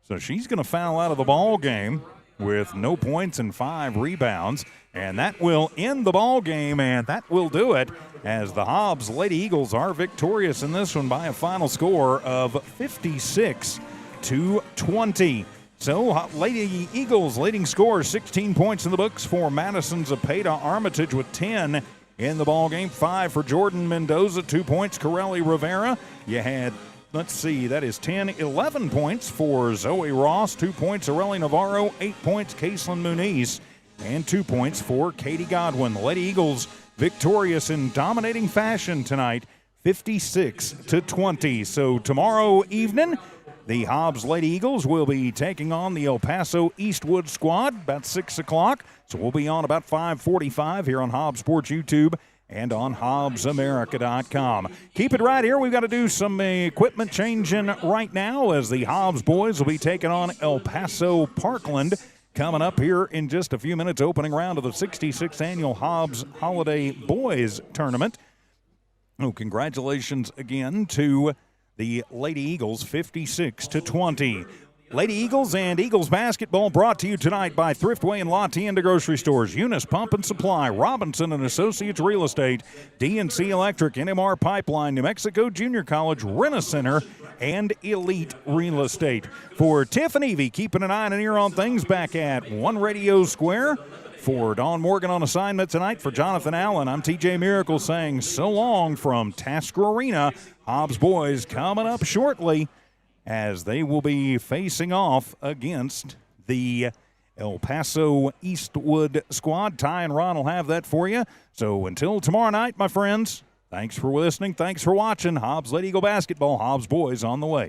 Speaker 1: So she's going to foul out of the ball game with no points and 5 rebounds. And that will end the ball game, and that will do it as the Hobbs Lady Eagles are victorious in this one by a final score of 56-20. So, Lady Eagles leading score, 16 points in the books for Madison Zepeda. Armitage with 10 in the ball game. 5 for Jordan Mendoza, 2 points. Corelli Rivera, you had, let's see, that is 10, 11 points for Zoe Ross. 2 points, Aurelie Navarro. 8 points, Caitlin Muniz. And 2 points for Katie Godwin. The Lady Eagles victorious in dominating fashion tonight, 56-20. So, tomorrow evening, the Hobbs Lady Eagles will be taking on the El Paso Eastwood squad about 6 o'clock. So we'll be on about 5:45 here on Hobbs Sports YouTube and on HobbsAmerica.com. Keep it right here. We've got to do some equipment changing right now as the Hobbs boys will be taking on El Paso Parkland coming up here in just a few minutes. Opening round of the 66th Annual Hobbs Holiday Boys Tournament. Oh, congratulations again to the Lady Eagles, 56-20. Lady Eagles and Eagles basketball brought to you tonight by Thriftway and La Tienda Grocery Stores, Eunice Pump and Supply, Robinson and Associates Real Estate, DNC Electric, NMR Pipeline, New Mexico Junior College, Rent-A-Center, and Elite Real Estate. For Tiff and Evie, keeping an eye and an ear on things back at One Radio Square. For Dawn Morgan on assignment tonight, for Jonathan Allen, I'm TJ Miracle saying so long from Tasker Arena. Hobbs boys coming up shortly as they will be facing off against the El Paso Eastwood squad. Ty and Ron will have that for you. So until tomorrow night, my friends, thanks for listening. Thanks for watching. Hobbs Lady Eagle Basketball, Hobbs Boys on the way.